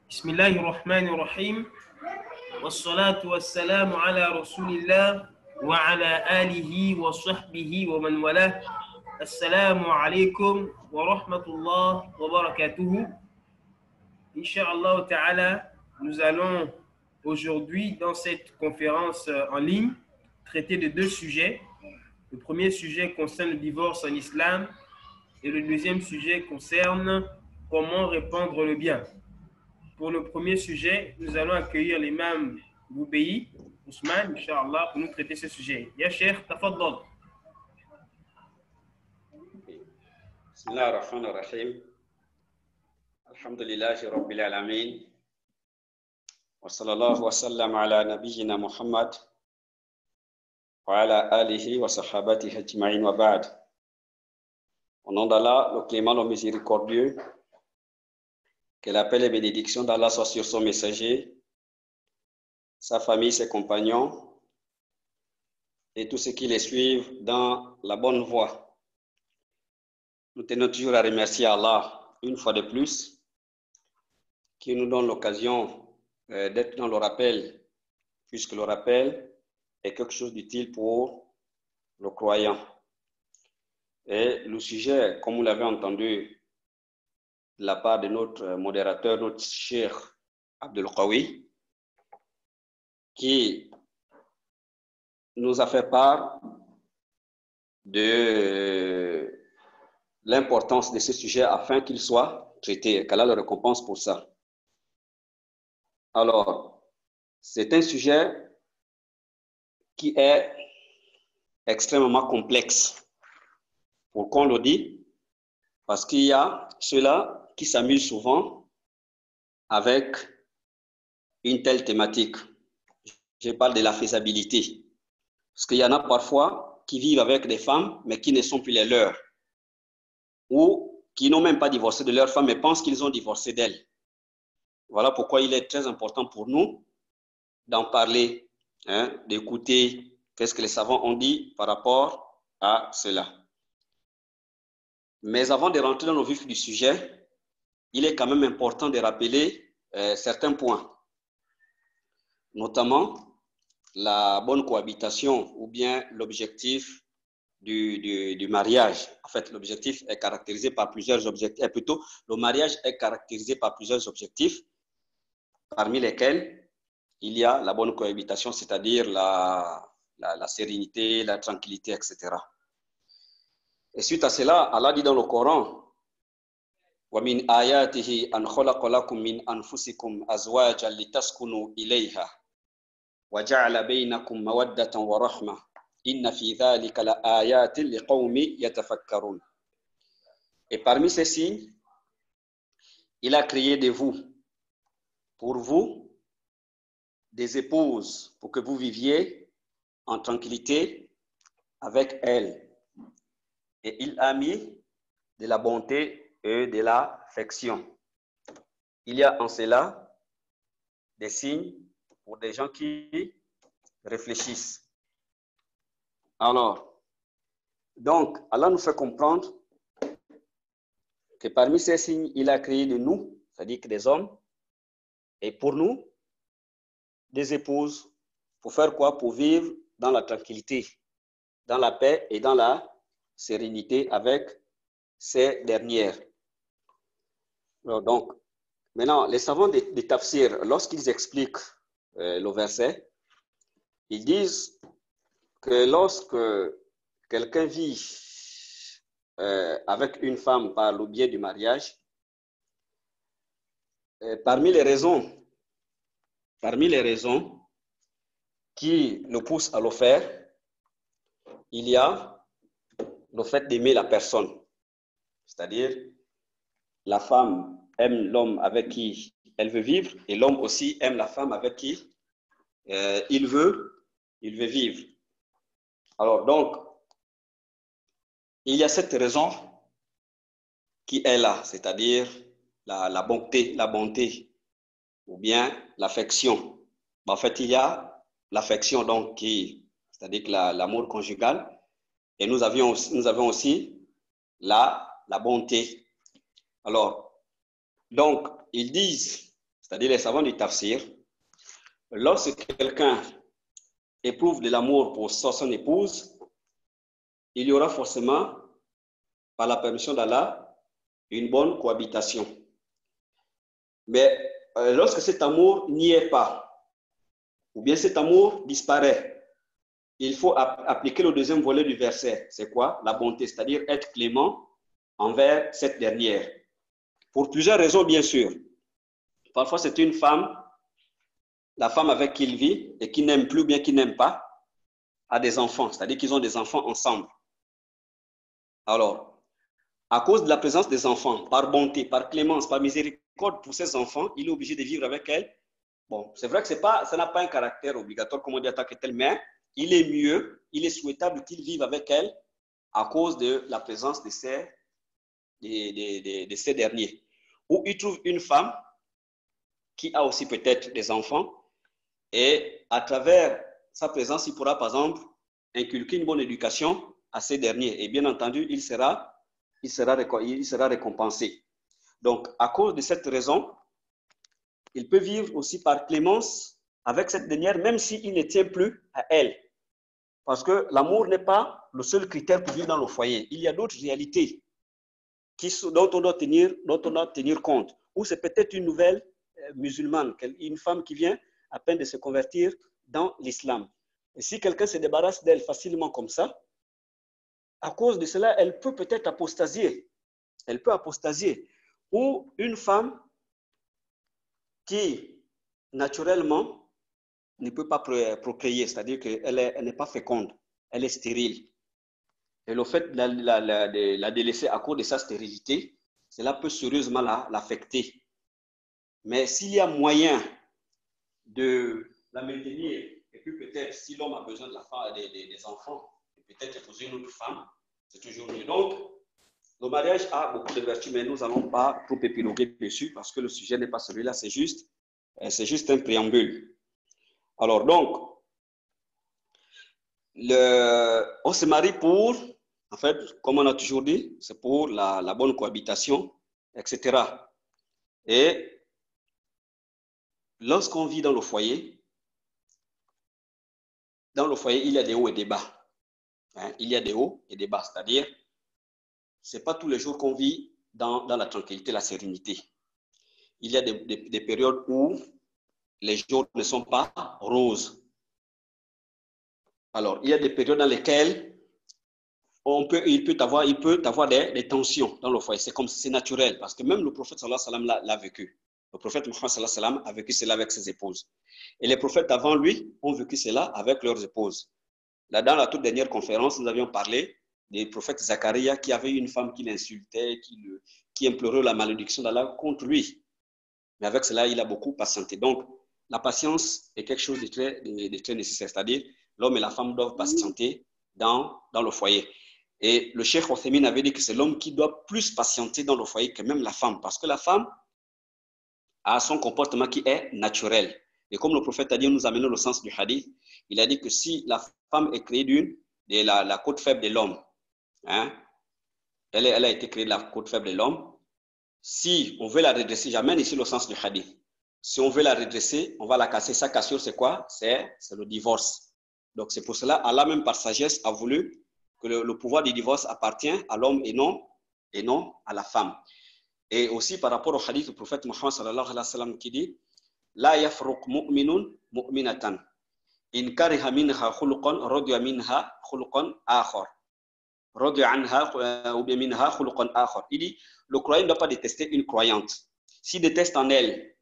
بسم الله الرحمن الرحيم والصلاة والسلام على رسول الله وعلى آله وصحبه ومن والاه. Assalamu alaikum wa rahmatullah wa barakatuhu. Inch'Allah ta'ala, nous allons aujourd'hui dans cette conférence en ligne traiter de deux sujets. Le premier sujet concerne le divorce en islam et le deuxième sujet concerne comment répandre le bien. Pour le premier sujet, nous allons accueillir l'imam Boubeyi Ousmane, Inch'Allah, pour nous traiter ce sujet. Ya Cheikh, tafaddal. بسم الله الرحمن الرحيم الحمد لله رب العالمين وصلى الله وسلم على نبينا محمد وعلى آله وصحابته أجمعين وبعد. Au nom d'Allah, le clément, le miséricordieux, que la paix et bénédiction d'Allah soient sur son messager, sa famille, ses compagnons et tous ceux qui les suivent dans la bonne voie. Nous tenons toujours à remercier Allah une fois de plus qui nous donne l'occasion d'être dans le rappel, puisque le rappel est quelque chose d'utile pour le croyant. Et le sujet, comme vous l'avez entendu de la part de notre modérateur, notre Cheikh Abdul Qawi, qui nous a fait part de l'importance de ce sujet afin qu'il soit traité, qu'Allah le récompense pour ça. Alors, c'est un sujet qui est extrêmement complexe. Pourquoi on le dit? Parce qu'il y a ceux-là qui s'amusent souvent avec une telle thématique. Je parle de la faisabilité. Parce qu'il y en a parfois qui vivent avec des femmes, mais qui ne sont plus les leurs, ou qui n'ont même pas divorcé de leur femme, mais pensent qu'ils ont divorcé d'elle. Voilà pourquoi il est très important pour nous d'en parler, d'écouter qu'est-ce que les savants ont dit par rapport à cela. Mais avant de rentrer dans le vif du sujet, il est quand même important de rappeler certains points, notamment la bonne cohabitation ou bien l'objectif du mariage. En fait, l'objectif est caractérisé par plusieurs objectifs. Plutôt, le mariage est caractérisé par plusieurs objectifs, parmi lesquels il y a la bonne cohabitation, c'est-à-dire la sérénité, la tranquillité, etc. Et suite à cela, Allah dit dans le Coran, وَمِنْ آيَاتِهِ أَنْ خَلَقَ لَكُم مِّنْ أَنفُسِكُمْ أَزْوَاجًا لِتَسْكُنُوا إِلَيْهَا وَجَعَلَ بَيْنَكُم مَّوَدَّةً وَرَحْمَةً إِنَّ فِي ذَلِكَ لَآيَاتٍ لِقَوْمٍ يَتَفَكَّرُونَ. Et parmi ces signes, il a créé de vous, pour vous, des épouses, pour que vous viviez en tranquillité avec elles. Et il a mis de la bonté et de l'affection. Il y a en cela des signes pour des gens qui réfléchissent. Alors, donc, Allah nous fait comprendre que parmi ces signes, il a créé de nous, c'est-à-dire que des hommes, et pour nous, des épouses, pour faire quoi? Pour vivre dans la tranquillité, dans la paix et dans la sérénité avec ces dernières. Alors, donc, maintenant, les savants de Tafsir, lorsqu'ils expliquent le verset, ils disent que lorsque quelqu'un vit avec une femme par le biais du mariage, parmi les raisons qui le poussent à le faire, il y a le fait d'aimer la personne. C'est-à-dire, la femme aime l'homme avec qui elle veut vivre et l'homme aussi aime la femme avec qui il veut vivre. Alors, donc, il y a cette raison qui est là, c'est-à-dire la bonté ou bien l'affection. En fait, il y a l'affection, donc, c'est-à-dire que l'amour conjugal, et nous avons aussi la bonté. Alors, donc, ils disent c'est-à-dire les savants du tafsir, lorsque quelqu'un éprouve de l'amour pour son épouse, il y aura forcément, par la permission d'Allah, une bonne cohabitation. Mais lorsque cet amour n'y est pas, ou bien cet amour disparaît, il faut appliquer le deuxième volet du verset. C'est quoi? La bonté, c'est-à-dire être clément envers cette dernière. Pour plusieurs raisons, bien sûr. Parfois, c'est une femme, la femme avec qui il vit et qui n'aime plus ou bien qui n'aime pas, a des enfants, c'est-à-dire qu'ils ont des enfants ensemble. Alors, à cause de la présence des enfants, par bonté, par clémence, par miséricorde pour ces enfants, il est obligé de vivre avec elle. Bon, c'est vrai que ça n'a pas un caractère obligatoire, comme on dit en tant que tel, mais il est mieux, il est souhaitable qu'il vive avec elle à cause de la présence de ces derniers. Ou il trouve une femme qui a aussi peut-être des enfants et à travers sa présence, il pourra par exemple inculquer une bonne éducation à ces derniers et bien entendu, il sera récompensé. Donc, à cause de cette raison, il peut vivre aussi par clémence avec cette dernière, même s'il ne tient plus à elle. Parce que l'amour n'est pas le seul critère pour vivre dans le foyer. Il y a d'autres réalités dont on doit tenir compte. Ou c'est peut-être une nouvelle musulmane, une femme qui vient à peine de se convertir dans l'islam. Et si quelqu'un se débarrasse d'elle facilement comme ça, à cause de cela, elle peut peut-être apostasier. Elle peut apostasier. Ou une femme qui, naturellement, ne peut pas procréer, c'est-à-dire qu'elle n'est pas féconde, elle est stérile. Et le fait de la délaisser à cause de sa stérilité, cela peut sérieusement l'affecter. Mais s'il y a moyen de la maintenir, et puis peut-être si l'homme a besoin de des enfants, peut-être épouser une autre femme, c'est toujours mieux. Donc, le mariage a beaucoup de vertus, mais nous n'allons pas trop épiloguer dessus parce que le sujet n'est pas celui-là, c'est juste un préambule. Alors, donc, on se marie pour, en fait, comme on a toujours dit, c'est pour la bonne cohabitation, etc. Et lorsqu'on vit dans le foyer, il y a des hauts et des bas. Il y a des hauts et des bas, c'est-à-dire, ce n'est pas tous les jours qu'on vit dans la tranquillité, la sérénité. Il y a des périodes où les jours ne sont pas roses. Alors, il y a des périodes dans lesquelles il peut avoir des tensions dans le foyer. C'est comme si c'est naturel, parce que même le prophète sallallahu alayhi wa sallam l'a vécu. Le prophète Muhammad sallallahu alayhi wa sallam a vécu cela avec ses épouses. Et les prophètes avant lui ont vécu cela avec leurs épouses. Là, dans la toute dernière conférence, nous avions parlé du prophète Zacharia qui avait une femme qui l'insultait, qui implorait la malédiction d'Allah contre lui. Mais avec cela, il a beaucoup patienté. Donc, la patience est quelque chose de très nécessaire. C'est-à-dire, l'homme et la femme doivent patienter dans le foyer. Et le cheikh Othaymin avait dit que c'est l'homme qui doit plus patienter dans le foyer que même la femme. Parce que la femme a son comportement qui est naturel. Et comme le prophète a dit, nous amenons le sens du hadith, il a dit que si la femme est créée de la côte faible de l'homme, elle a été créée de la côte faible de l'homme, si on veut la redresser, j'amène ici le sens du hadith. Si on veut la redresser, on va la casser. Sa cassure, c'est quoi? C'est le divorce. Donc, c'est pour cela, Allah même par sagesse a voulu que le pouvoir du divorce appartient à l'homme et non à la femme. Et aussi par rapport au hadith du prophète Muhammad sallallahu alayhi wa sallam qui dit La yafruq mu'minun mu'minatan in kariha minha khuluqan radiya minha khuluqan akhar. Radiya anha ou bien minha khuluqan akhar. Il dit le croyant ne doit pas détester une croyante. S'il déteste en elle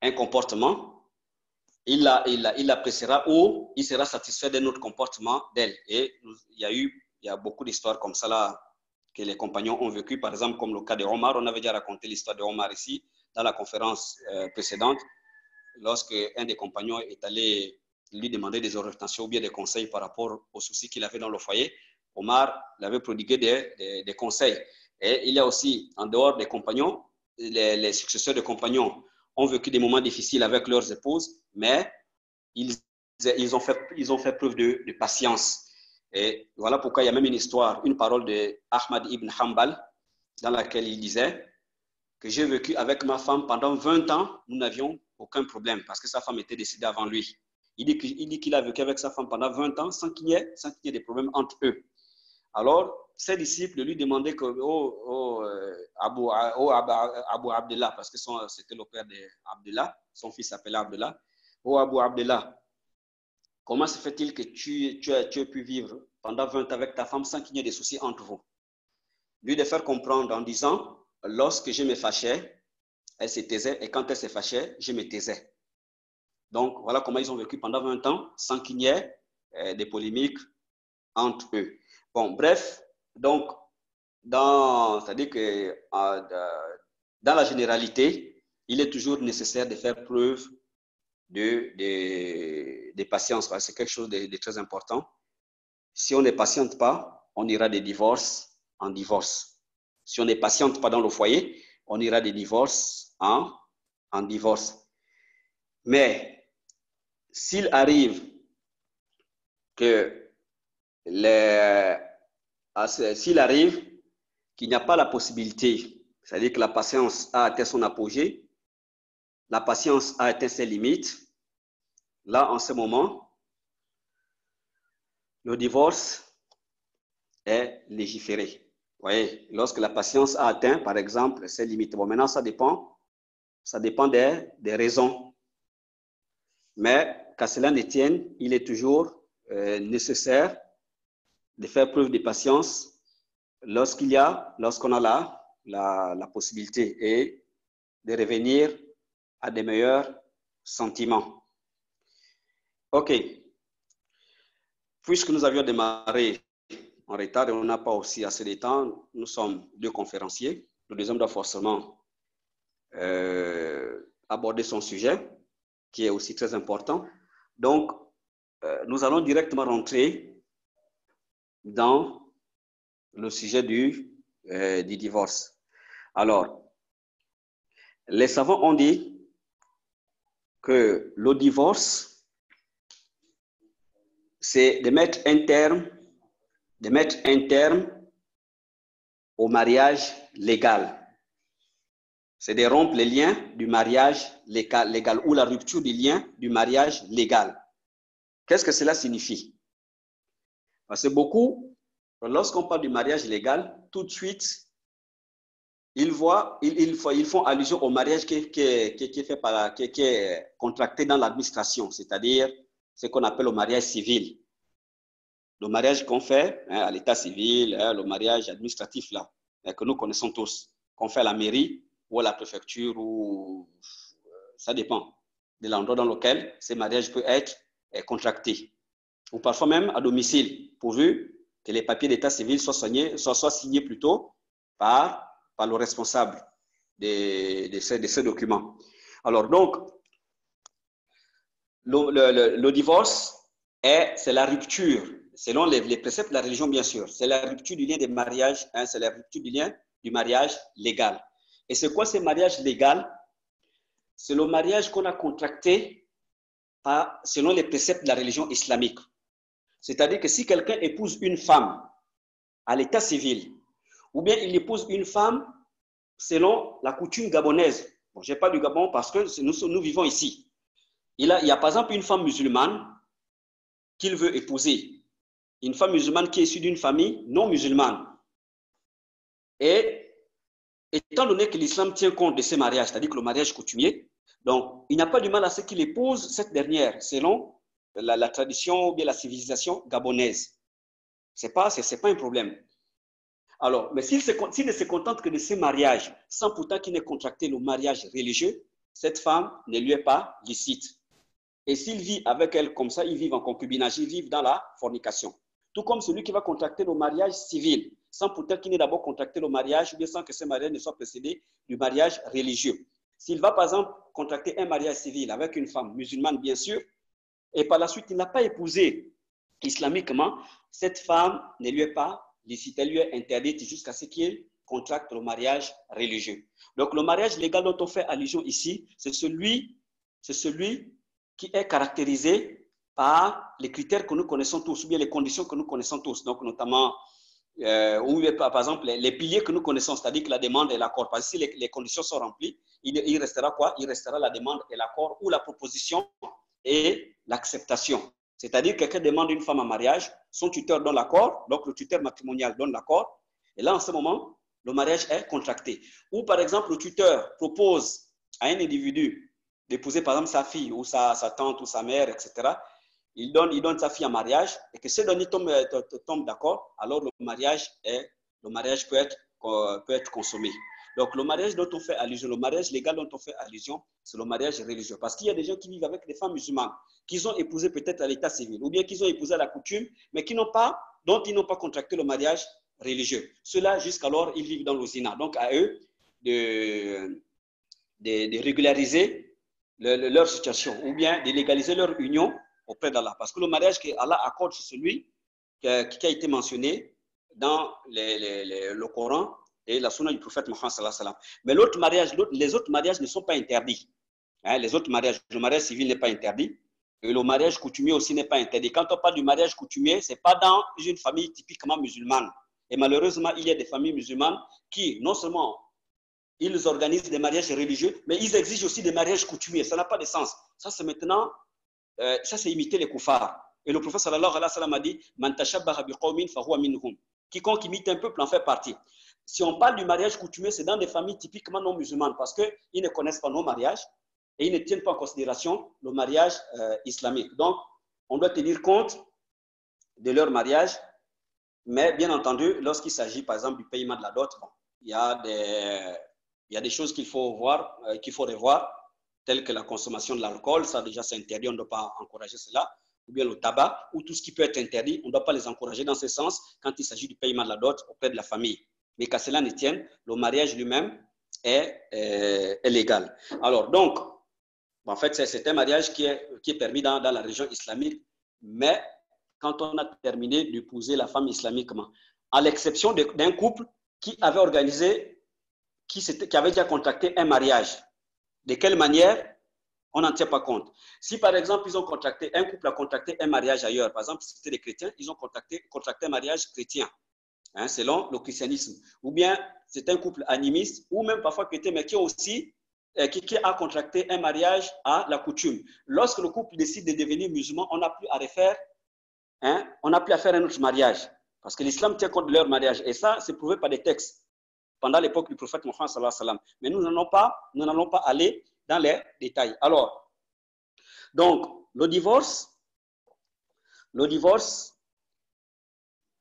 un comportement, il l'appréciera ou il sera satisfait d'un autre comportement d'elle. Et il y a beaucoup d'histoires comme ça là que les compagnons ont vécu, par exemple comme le cas de Omar. On avait déjà raconté l'histoire de Omar ici dans la conférence précédente, lorsque un des compagnons est allé lui demander des orientations ou bien des conseils par rapport aux soucis qu'il avait dans le foyer. Omar l'avait prodigué des conseils. Et il y a aussi, en dehors des compagnons, les successeurs des compagnons ont vécu des moments difficiles avec leurs épouses, mais ils ont fait preuve de patience. Et voilà pourquoi il y a même une histoire, une parole de Ahmad ibn Hanbal, dans laquelle il disait que j'ai vécu avec ma femme pendant 20 ans, nous n'avions aucun problème parce que sa femme était décédée avant lui. Il dit qu'il a vécu avec sa femme pendant 20 ans sans qu'il y ait des problèmes entre eux. Alors, ses disciples lui demandaient que, Abu Abdullah, parce que c'était le père d'Abdullah, son fils s'appelait Abdullah. Oh Abu Abdullah, comment se fait-il que tu aies pu vivre pendant 20 ans avec ta femme sans qu'il y ait des soucis entre vous? Lui de faire comprendre en disant, lorsque je me fâchais, elle se taisait, et quand elle se fâchait, je me taisais. Donc, voilà comment ils ont vécu pendant 20 ans sans qu'il y ait des polémiques entre eux. Bon, bref, donc, c'est-à-dire que dans la généralité, il est toujours nécessaire de faire preuve de patience. C'est quelque chose de très important. Si on ne patiente pas, on ira de divorce en divorce. Si on ne patiente pas dans le foyer, on ira de divorce en divorce. Mais s'il arrive qu'il n'y a pas la possibilité, c'est-à-dire que la patience a atteint son apogée, la patience a atteint ses limites, là, en ce moment, le divorce est légiféré. Vous voyez, lorsque la patience a atteint, par exemple, ses limites. Bon, maintenant, ça dépend des raisons. Mais qu'à cela ne tienne, il est toujours nécessaire de faire preuve de patience lorsqu'on a la possibilité et de revenir à des meilleurs sentiments. OK. Puisque nous avions démarré en retard et on n'a pas aussi assez de temps, nous sommes deux conférenciers. Le deuxième doit forcément aborder son sujet, qui est aussi très important. Donc, nous allons directement rentrer dans le sujet du divorce. Alors, les savants ont dit que le divorce, c'est de mettre un terme au mariage légal. C'est de rompre les liens du mariage légal ou la rupture des liens du mariage légal. Qu'est-ce que cela signifie? Parce que beaucoup, lorsqu'on parle du mariage légal, tout de suite, ils font allusion au mariage qui est contracté dans l'administration, c'est-à-dire ce qu'on appelle le mariage civil. Le mariage qu'on fait à l'état civil, le mariage administratif là, que nous connaissons tous, qu'on fait à la mairie ou à la préfecture, ou ça dépend de l'endroit dans lequel ce mariage peut être contracté. Ou parfois même à domicile, pourvu que les papiers d'état civil soient signés plutôt par le responsable de ces documents. Alors donc, le divorce, c'est la rupture, selon les préceptes de la religion bien sûr, c'est la rupture du lien de mariage, c'est la rupture du lien du mariage légal. Et c'est quoi ce mariage légal? C'est le mariage qu'on a contracté selon les préceptes de la religion islamique. C'est-à-dire que si quelqu'un épouse une femme à l'état civil, ou bien il épouse une femme selon la coutume gabonaise. Bon, je n'ai pas du Gabon parce que nous vivons ici. Il y a par exemple une femme musulmane qu'il veut épouser. Une femme musulmane qui est issue d'une famille non musulmane. Et étant donné que l'islam tient compte de ces mariages, c'est-à-dire que le mariage coutumier, donc il n'y a pas du mal à ce qu'il épouse cette dernière selon la tradition ou bien la civilisation gabonaise. Ce n'est pas un problème. Alors, mais s'il ne se contente que de ces mariages, sans pourtant qu'il n'ait contracté le mariage religieux, cette femme ne lui est pas licite. Et s'il vit avec elle comme ça, ils vivent en concubinage, ils vivent dans la fornication. Tout comme celui qui va contracter le mariage civil, sans pourtant qu'il n'ait d'abord contracté le mariage, ou bien sans que ce mariage ne soit précédé du mariage religieux. S'il va par exemple contracter un mariage civil avec une femme musulmane, bien sûr, et par la suite il n'a pas épousé islamiquement, cette femme ne lui est pas licite, elle lui est interdite jusqu'à ce qu'il contracte le mariage religieux. Donc le mariage légal dont on fait allusion ici, c'est celui qui est caractérisé par les critères que nous connaissons tous, ou bien les conditions que nous connaissons tous, donc notamment ou par exemple les piliers que nous connaissons, c'est-à-dire que la demande et l'accord. Parce que si les conditions sont remplies, il restera quoi? Il restera la demande et l'accord ou la proposition et l'acceptation. C'est-à-dire que quelqu'un demande une femme en mariage, son tuteur donne l'accord, donc le tuteur matrimonial donne l'accord, et là en ce moment, le mariage est contracté. Ou par exemple, le tuteur propose à un individu d'épouser par exemple sa fille ou sa tante ou sa mère, etc. Il donne sa fille en mariage et que ce dernier tombe d'accord, alors le mariage peut être consommé. Donc le mariage dont on fait allusion, le mariage légal dont on fait allusion, c'est le mariage religieux. Parce qu'il y a des gens qui vivent avec des femmes musulmanes, qu'ils ont épousées peut-être à l'état civil, ou bien qu'ils ont épousé à la coutume, mais dont ils n'ont pas contracté le mariage religieux. Ceux-là, jusqu'alors, ils vivent dans le zina. Donc à eux de régulariser leur situation, ou bien de légaliser leur union auprès d'Allah. Parce que le mariage qu'Allah accorde, c'est celui qui a été mentionné dans le Coran et la sunna du prophète Mohammed sallallahu alayhi wa sallam. Mais les autres mariages ne sont pas interdits. Hein, les autres mariages, le mariage civil n'est pas interdit. Et le mariage coutumier aussi n'est pas interdit. Quand on parle du mariage coutumier, ce n'est pas dans une famille typiquement musulmane. Et malheureusement, il y a des familles musulmanes qui, non seulement ils organisent des mariages religieux, mais ils exigent aussi des mariages coutumiers. Ça n'a pas de sens. Ça, c'est maintenant, ça, c'est imiter les koufars. Et le prophète sallallahu alayhi wa sallam a dit Man tashabbaha biqawmin fahuwa minhum. Quiconque imite un peuple en fait partie. Si on parle du mariage coutumier, c'est dans des familles typiquement non musulmanes parce qu'ils ne connaissent pas nos mariages et ils ne tiennent pas en considération le mariage islamique. Donc, on doit tenir compte de leur mariage, mais bien entendu, lorsqu'il s'agit par exemple du paiement de la dot, bon, il y a des choses qu'il faut revoir, telles que la consommation de l'alcool, ça déjà c'est interdit, on ne doit pas encourager cela, ou bien le tabac, ou tout ce qui peut être interdit, on ne doit pas les encourager dans ce sens quand il s'agit du paiement de la dot auprès de la famille. Mais qu'à cela ne tienne, le mariage lui-même est légal. Alors donc, en fait, c'est un mariage qui est permis dans la région islamique, mais quand on a terminé d'épouser la femme islamiquement, à l'exception d'un couple qui avait organisé, qui avait déjà contracté un mariage. De quelle manière? On n'en tient pas compte. Si par exemple, un couple a contracté un mariage ailleurs, par exemple, si c'était des chrétiens, ils ont contracté un mariage chrétien, hein, selon le christianisme. Ou bien c'est un couple animiste, ou même parfois chrétien, mais qui a contracté un mariage à la coutume. Lorsque le couple décide de devenir musulman, on n'a plus à refaire, hein, on n'a plus à faire un autre mariage. Parce que l'islam tient compte de leur mariage. Et ça, c'est prouvé par des textes pendant l'époque du prophète Mohammed sallallahu alayhi wa sallam. Mais nous n'allons pas aller dans les détails. Alors, donc, le divorce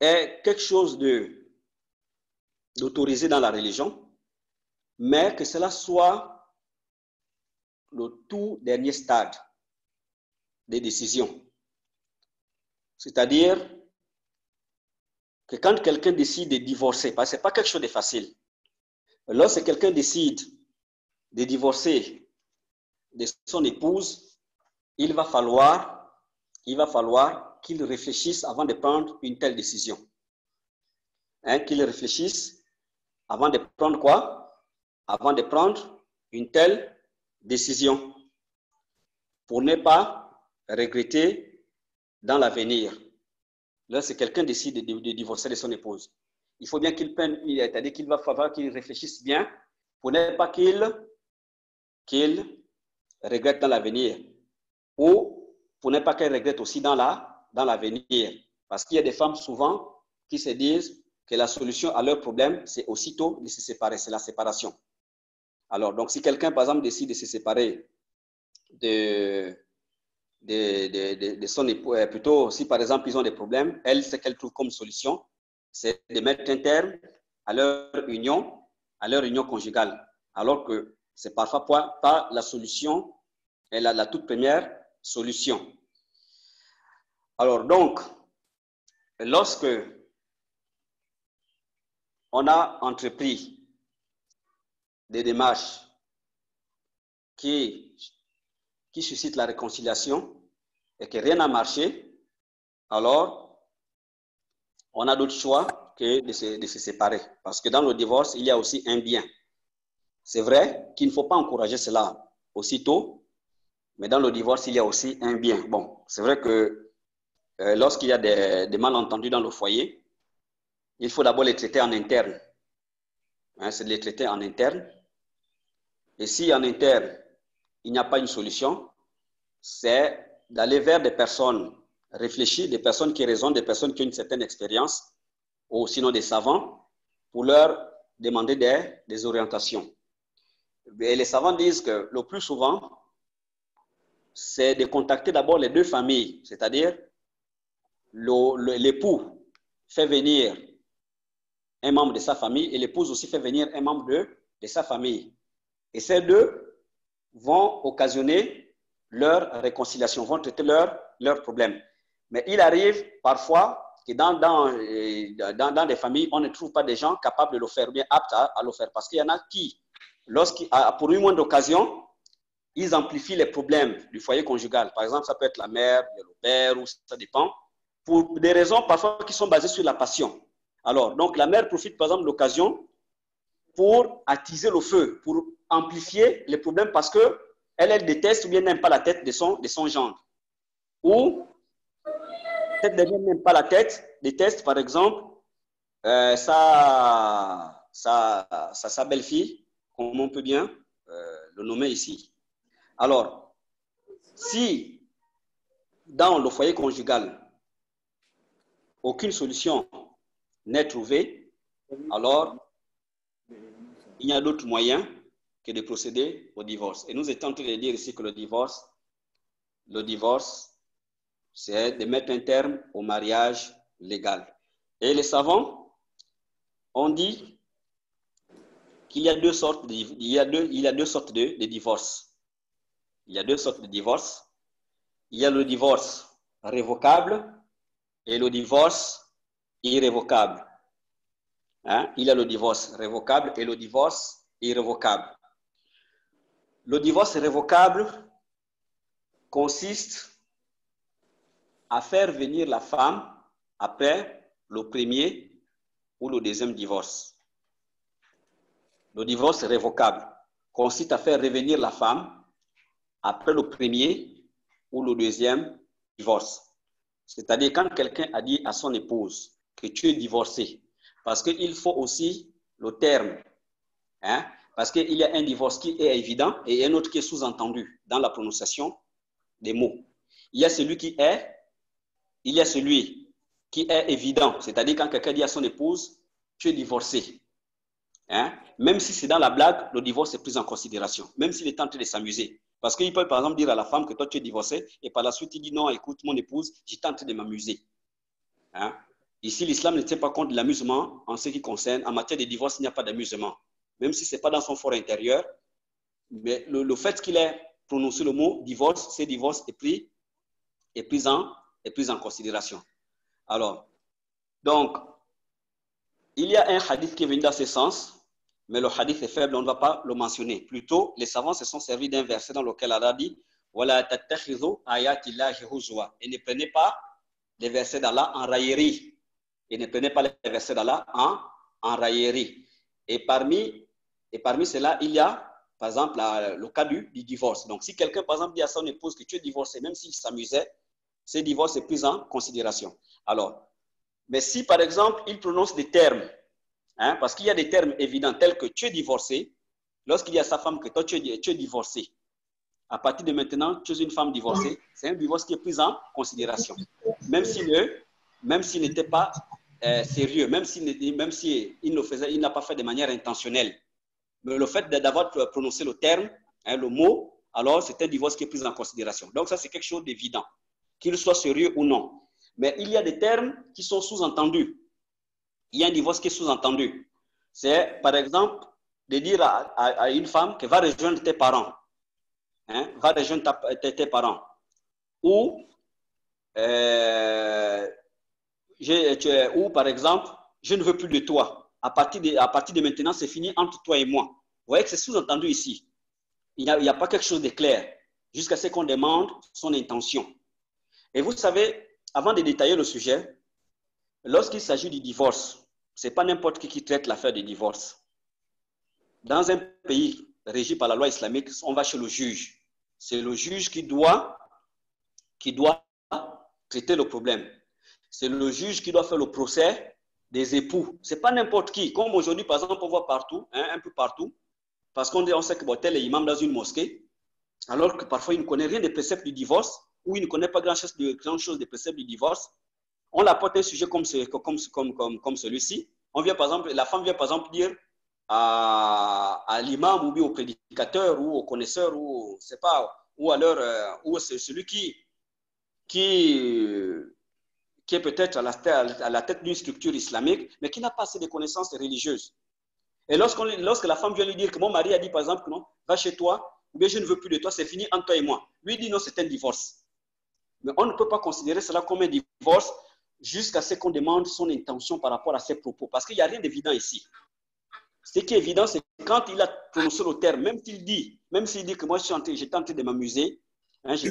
est quelque chose d'autorisé dans la religion, mais que cela soit le tout dernier stade des décisions. C'est-à-dire que quand quelqu'un décide de divorcer, parce que ce n'est pas quelque chose de facile, lorsque quelqu'un décide de divorcer de son épouse, il va falloir qu'il réfléchisse avant de prendre une telle décision. Hein, qu'il réfléchisse avant de prendre quoi? Avant de prendre une telle décision pour ne pas regretter dans l'avenir. Lorsque quelqu'un décide de divorcer de son épouse, il faut bien qu'il prenne, c'est-à-dire qu'il va falloir qu'il réfléchisse bien pour ne pas qu'il regrette dans l'avenir, ou pour ne pas qu'elle regrette aussi dans l'avenir. Parce qu'il y a des femmes souvent qui se disent que la solution à leur problème, c'est aussitôt de se séparer, c'est la séparation. Alors, donc si quelqu'un, par exemple, décide de se séparer de son époux, plutôt si par exemple ils ont des problèmes, elle, ce qu'elle trouve comme solution, c'est de mettre un terme à leur union conjugale. Alors que c'est parfois pas la solution, et la toute première solution. Alors donc, lorsque on a entrepris des démarches qui suscitent la réconciliation et que rien n'a marché, alors on a d'autres choix que de se séparer. Parce que dans le divorce, il y a aussi un bien. C'est vrai qu'il ne faut pas encourager cela aussitôt, mais dans le divorce, il y a aussi un bien. Bon, c'est vrai que lorsqu'il y a des malentendus dans le foyer, il faut d'abord les traiter en interne. Hein, c'est de les traiter en interne. Et si en interne, il n'y a pas une solution, c'est d'aller vers des personnes réfléchies, des personnes qui raisonnent, des personnes qui ont une certaine expérience, ou sinon des savants, pour leur demander des orientations. Et les savants disent que le plus souvent, c'est de contacter d'abord les deux familles, c'est-à-dire l'époux fait venir un membre de sa famille et l'épouse aussi fait venir un membre de sa famille. Et ces deux vont occasionner leur réconciliation, vont traiter leurs problèmes. Mais il arrive parfois que dans des familles, on ne trouve pas des gens capables de le faire, bien aptes à le faire. Parce qu'il y en a qui, pour une moindre occasion, ils amplifient les problèmes du foyer conjugal. Par exemple, ça peut être la mère, le père, ou ça dépend, pour des raisons parfois qui sont basées sur la passion. Alors, donc la mère profite par exemple de l'occasion pour attiser le feu, pour amplifier les problèmes parce qu'elle déteste ou bien n'aime pas la tête de son gendre. Ou peut-être qu'elle n'aime pas la tête, déteste par exemple sa belle-fille, comme on peut bien le nommer ici. Alors, si dans le foyer conjugal, aucune solution n'est trouvée, alors il y a d'autres moyens que de procéder au divorce. Et nous étions en train de dire ici que le divorce, c'est de mettre un terme au mariage légal. Et les savants ont dit qu'il y a deux sortes de divorce. Il y a deux sortes de divorce. Il y a deux sortes de divorce. Il y a le divorce révocable et le divorce irrévocable. Hein? Il y a le divorce révocable et le divorce irrévocable. Le divorce révocable consiste à faire venir la femme après le premier ou le deuxième divorce. Le divorce révocable consiste à faire revenir la femme après le premier ou le deuxième divorce. C'est-à-dire quand quelqu'un a dit à son épouse que tu es divorcé, parce qu'il faut aussi le terme, hein? Parce qu'il y a un divorce qui est évident et un autre qui est sous-entendu dans la prononciation des mots. Il y a celui qui est évident, c'est-à-dire quand quelqu'un dit à son épouse, tu es divorcé. Hein? Même si c'est dans la blague, le divorce est pris en considération, même s'il est en train de s'amuser. Parce qu'il peut par exemple dire à la femme que toi tu es divorcé et par la suite il dit non, écoute mon épouse, j'étais en train de m'amuser. Hein? Ici, l'islam ne tient pas compte de l'amusement en ce qui concerne, en matière de divorce, il n'y a pas d'amusement. Même si ce n'est pas dans son fort intérieur, mais le fait qu'il ait prononcé le mot divorce, c'est divorce est pris en considération. Alors, donc, il y a un hadith qui est venu dans ce sens, mais le hadith est faible, on ne va pas le mentionner. Plutôt, les savants se sont servis d'un verset dans lequel Allah dit « Wala tattakhidhu ayatillahi huzwa » et ne prenez pas les versets d'Allah en raillerie. Et ne prenez pas les versets d'Allah en raillerie. Et parmi cela, il y a, par exemple, le cas du divorce. Donc, si quelqu'un, par exemple, dit à son épouse que tu es divorcé, même s'il s'amusait, ce divorce est pris en considération. Alors, mais si, par exemple, il prononce des termes, hein, parce qu'il y a des termes évidents tels que tu es divorcé, lorsqu'il dit à sa femme que toi, tu es divorcé, à partir de maintenant, tu es une femme divorcée, c'est un divorce qui est pris en considération. Même s'il n'était pas sérieux, même s'il n'a pas fait de manière intentionnelle. Mais le fait d'avoir prononcé le terme, hein, le mot, alors c'est un divorce qui est pris en considération. Donc ça, c'est quelque chose d'évident, qu'il soit sérieux ou non. Mais il y a des termes qui sont sous-entendus. Il y a un divorce qui est sous-entendu. C'est, par exemple, de dire à une femme que va rejoindre tes parents. Hein, va rejoindre tes parents. Ou, ou, par exemple, je ne veux plus de toi. À partir de maintenant, c'est fini entre toi et moi. Vous voyez que c'est sous-entendu ici. Il n'y a pas quelque chose de clair jusqu'à ce qu'on demande son intention. Et vous savez, avant de détailler le sujet, lorsqu'il s'agit du divorce, ce n'est pas n'importe qui traite l'affaire du divorce. Dans un pays régi par la loi islamique, on va chez le juge. C'est le juge qui doit traiter le problème. C'est le juge qui doit faire le procès des époux. Ce n'est pas n'importe qui. Comme aujourd'hui, par exemple, on voit partout, hein, un peu partout, parce qu'on sait que bon, tel est imam dans une mosquée, alors que parfois il ne connaît rien des préceptes du divorce, ou il ne connaît pas grand-chose des préceptes du divorce. On apporte un sujet comme celui-ci. Par exemple, la femme vient par exemple dire à l'imam ou bien au prédicateur ou au connaisseur ou c'est pas ou à ou c'est celui qui est peut-être à la tête d'une structure islamique, mais qui n'a pas assez de connaissances religieuses. Et lorsque la femme vient lui dire que mon mari a dit par exemple que non, va chez toi, ou bien je ne veux plus de toi, c'est fini entre toi et moi. Lui dit non, c'est un divorce. Mais on ne peut pas considérer cela comme un divorce jusqu'à ce qu'on demande son intention par rapport à ses propos. Parce qu'il n'y a rien d'évident ici. Ce qui est évident, c'est quand il a prononcé le terme, même s'il dit que moi j'étais en train de m'amuser, hein, je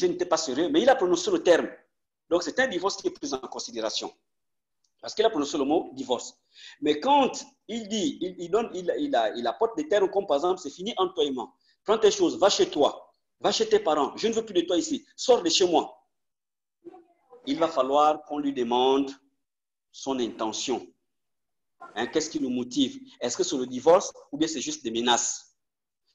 n'étais pas sérieux, mais il a prononcé le terme. Donc c'est un divorce qui est pris en considération. Parce qu'il a prononcé le mot divorce. Mais quand il dit, il apporte des termes comme par exemple, c'est fini entre toi et moi. Prends tes choses, va chez toi, va chez tes parents, je ne veux plus de toi ici, sors de chez moi. Il va falloir qu'on lui demande son intention. Hein, qu'est-ce qui le motive? Est-ce que c'est le divorce ou bien c'est juste des menaces?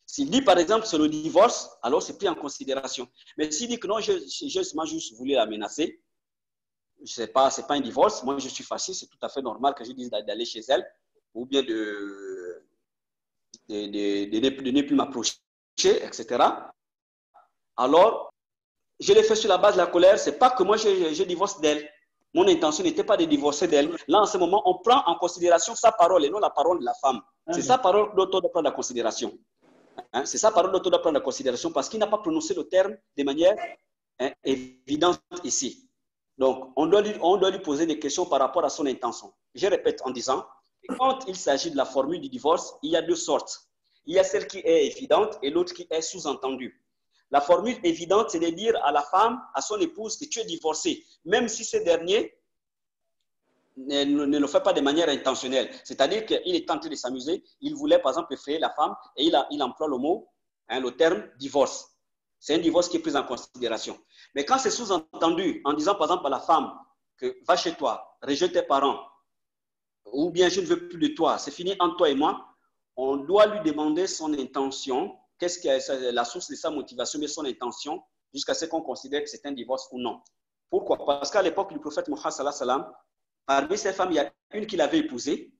S'il dit par exemple c'est le divorce, alors c'est pris en considération. Mais s'il dit que non, j'ai juste voulu la menacer, c'est pas un divorce, moi je suis fâché, c'est tout à fait normal que je dise d'aller chez elle ou bien de ne plus m'approcher, etc. Alors, je l'ai fait sur la base de la colère, c'est pas que moi je divorce d'elle. Mon intention n'était pas de divorcer d'elle. Là, en ce moment, on prend en considération sa parole et non la parole de la femme. C'est sa parole dont on doit prendre la considération. Hein? C'est sa parole dont on doit prendre la considération parce qu'il n'a pas prononcé le terme de manière évidente ici. Donc, on doit lui poser des questions par rapport à son intention. Je répète en disant, quand il s'agit de la formule du divorce, il y a deux sortes. Il y a celle qui est évidente et l'autre qui est sous-entendue. La formule évidente, c'est de dire à la femme, à son épouse, que tu es divorcé, même si ce dernier ne le fait pas de manière intentionnelle. C'est-à-dire qu'il est en train de s'amuser, il voulait par exemple effrayer la femme et il emploie le mot, hein, le terme divorce. C'est un divorce qui est pris en considération. Mais quand c'est sous-entendu, en disant par exemple à la femme que va chez toi, rejette tes parents, ou bien je ne veux plus de toi, c'est fini entre toi et moi, on doit lui demander son intention, qu'est-ce qui est la source de sa motivation, mais son intention, jusqu'à ce qu'on considère que c'est un divorce ou non. Pourquoi? Parce qu'à l'époque du prophète Mohammed sallallahu alayhi wa sallam, parmi ces femmes, il y a une qu'il avait épousée.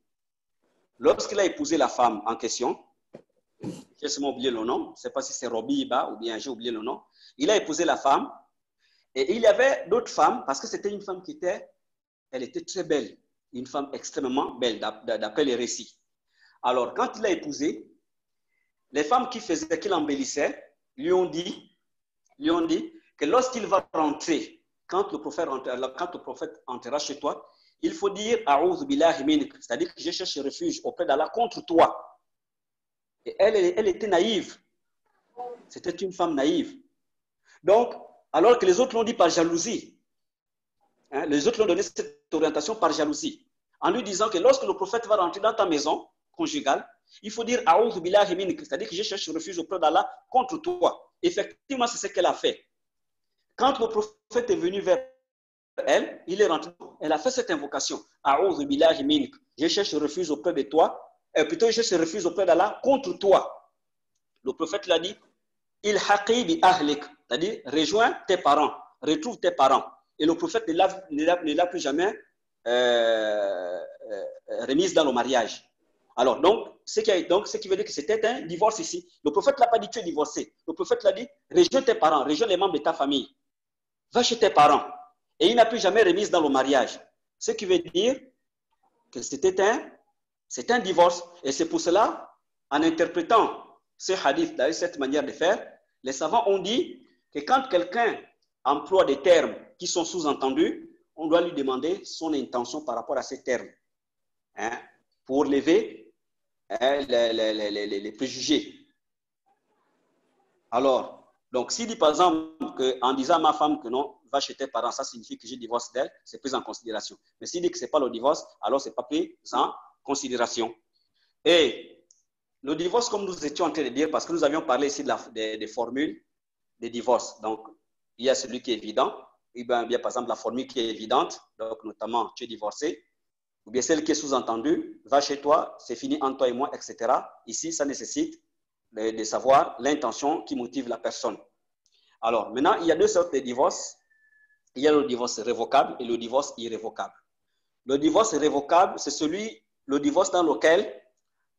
Lorsqu'il a épousé la femme en question, j'ai seulement oublié le nom, je ne sais pas si c'est Robiba ou bien j'ai oublié le nom, il a épousé la femme et il y avait d'autres femmes, parce que c'était une femme elle était très belle, une femme extrêmement belle, d'après les récits. Alors, quand il l'a épousée, les femmes qu'il embellissait lui ont dit que lorsqu'il va rentrer, quand le prophète entrera chez toi, il faut dire « A'udhu billahi minik », c'est-à-dire que je cherche refuge auprès d'Allah contre toi. Et elle était naïve. C'était une femme naïve. Donc, alors que les autres l'ont dit par jalousie, hein, les autres l'ont donné cette orientation par jalousie, en lui disant que lorsque le prophète va rentrer dans ta maison conjugale, il faut dire « A'udhu billahi minik », c'est-à-dire que je cherche refuge auprès d'Allah contre toi. Effectivement, c'est ce qu'elle a fait. Quand le prophète est venu vers elle, il est rentré, elle a fait cette invocation. A'udhu billahi minik. Je cherche refuge auprès de toi, plutôt je cherche refuge auprès d'Allah contre toi. Le prophète l'a dit, il haqi bi ahlik, c'est-à-dire rejoins tes parents, retrouve tes parents. Et le prophète ne l'a plus jamais remise dans le mariage. Alors, ce qui veut dire que c'était un divorce ici. Le prophète ne l'a pas dit tu es divorcé. Le prophète l'a dit rejoins tes parents, rejoins les membres de ta famille. Va chez tes parents. Et il n'a plus jamais remise dans le mariage. Ce qui veut dire que c'était un divorce. Et c'est pour cela, en interprétant ce hadith, cette manière de faire, les savants ont dit que quand quelqu'un emploie des termes qui sont sous-entendus, on doit lui demander son intention par rapport à ces termes, hein, pour lever les préjugés. Alors, donc s'il dit par exemple en disant à ma femme que non, va chez tes parents, ça signifie que je divorce d'elle, c'est pris en considération. Mais s'il dit que ce n'est pas le divorce, alors ce n'est pas pris en considération. Et le divorce, comme nous étions en train de dire, parce que nous avions parlé ici des formules de divorce. Donc, il y a celui qui est évident bien, par exemple, la formule qui est évidente, donc notamment tu es divorcé, ou bien celle qui est sous-entendue, va chez toi, c'est fini entre toi et moi, etc. Ici, ça nécessite de savoir l'intention qui motive la personne. Alors, maintenant, il y a deux sortes de divorces. Il y a le divorce révocable et le divorce irrévocable. Le divorce révocable, c'est le divorce dans lequel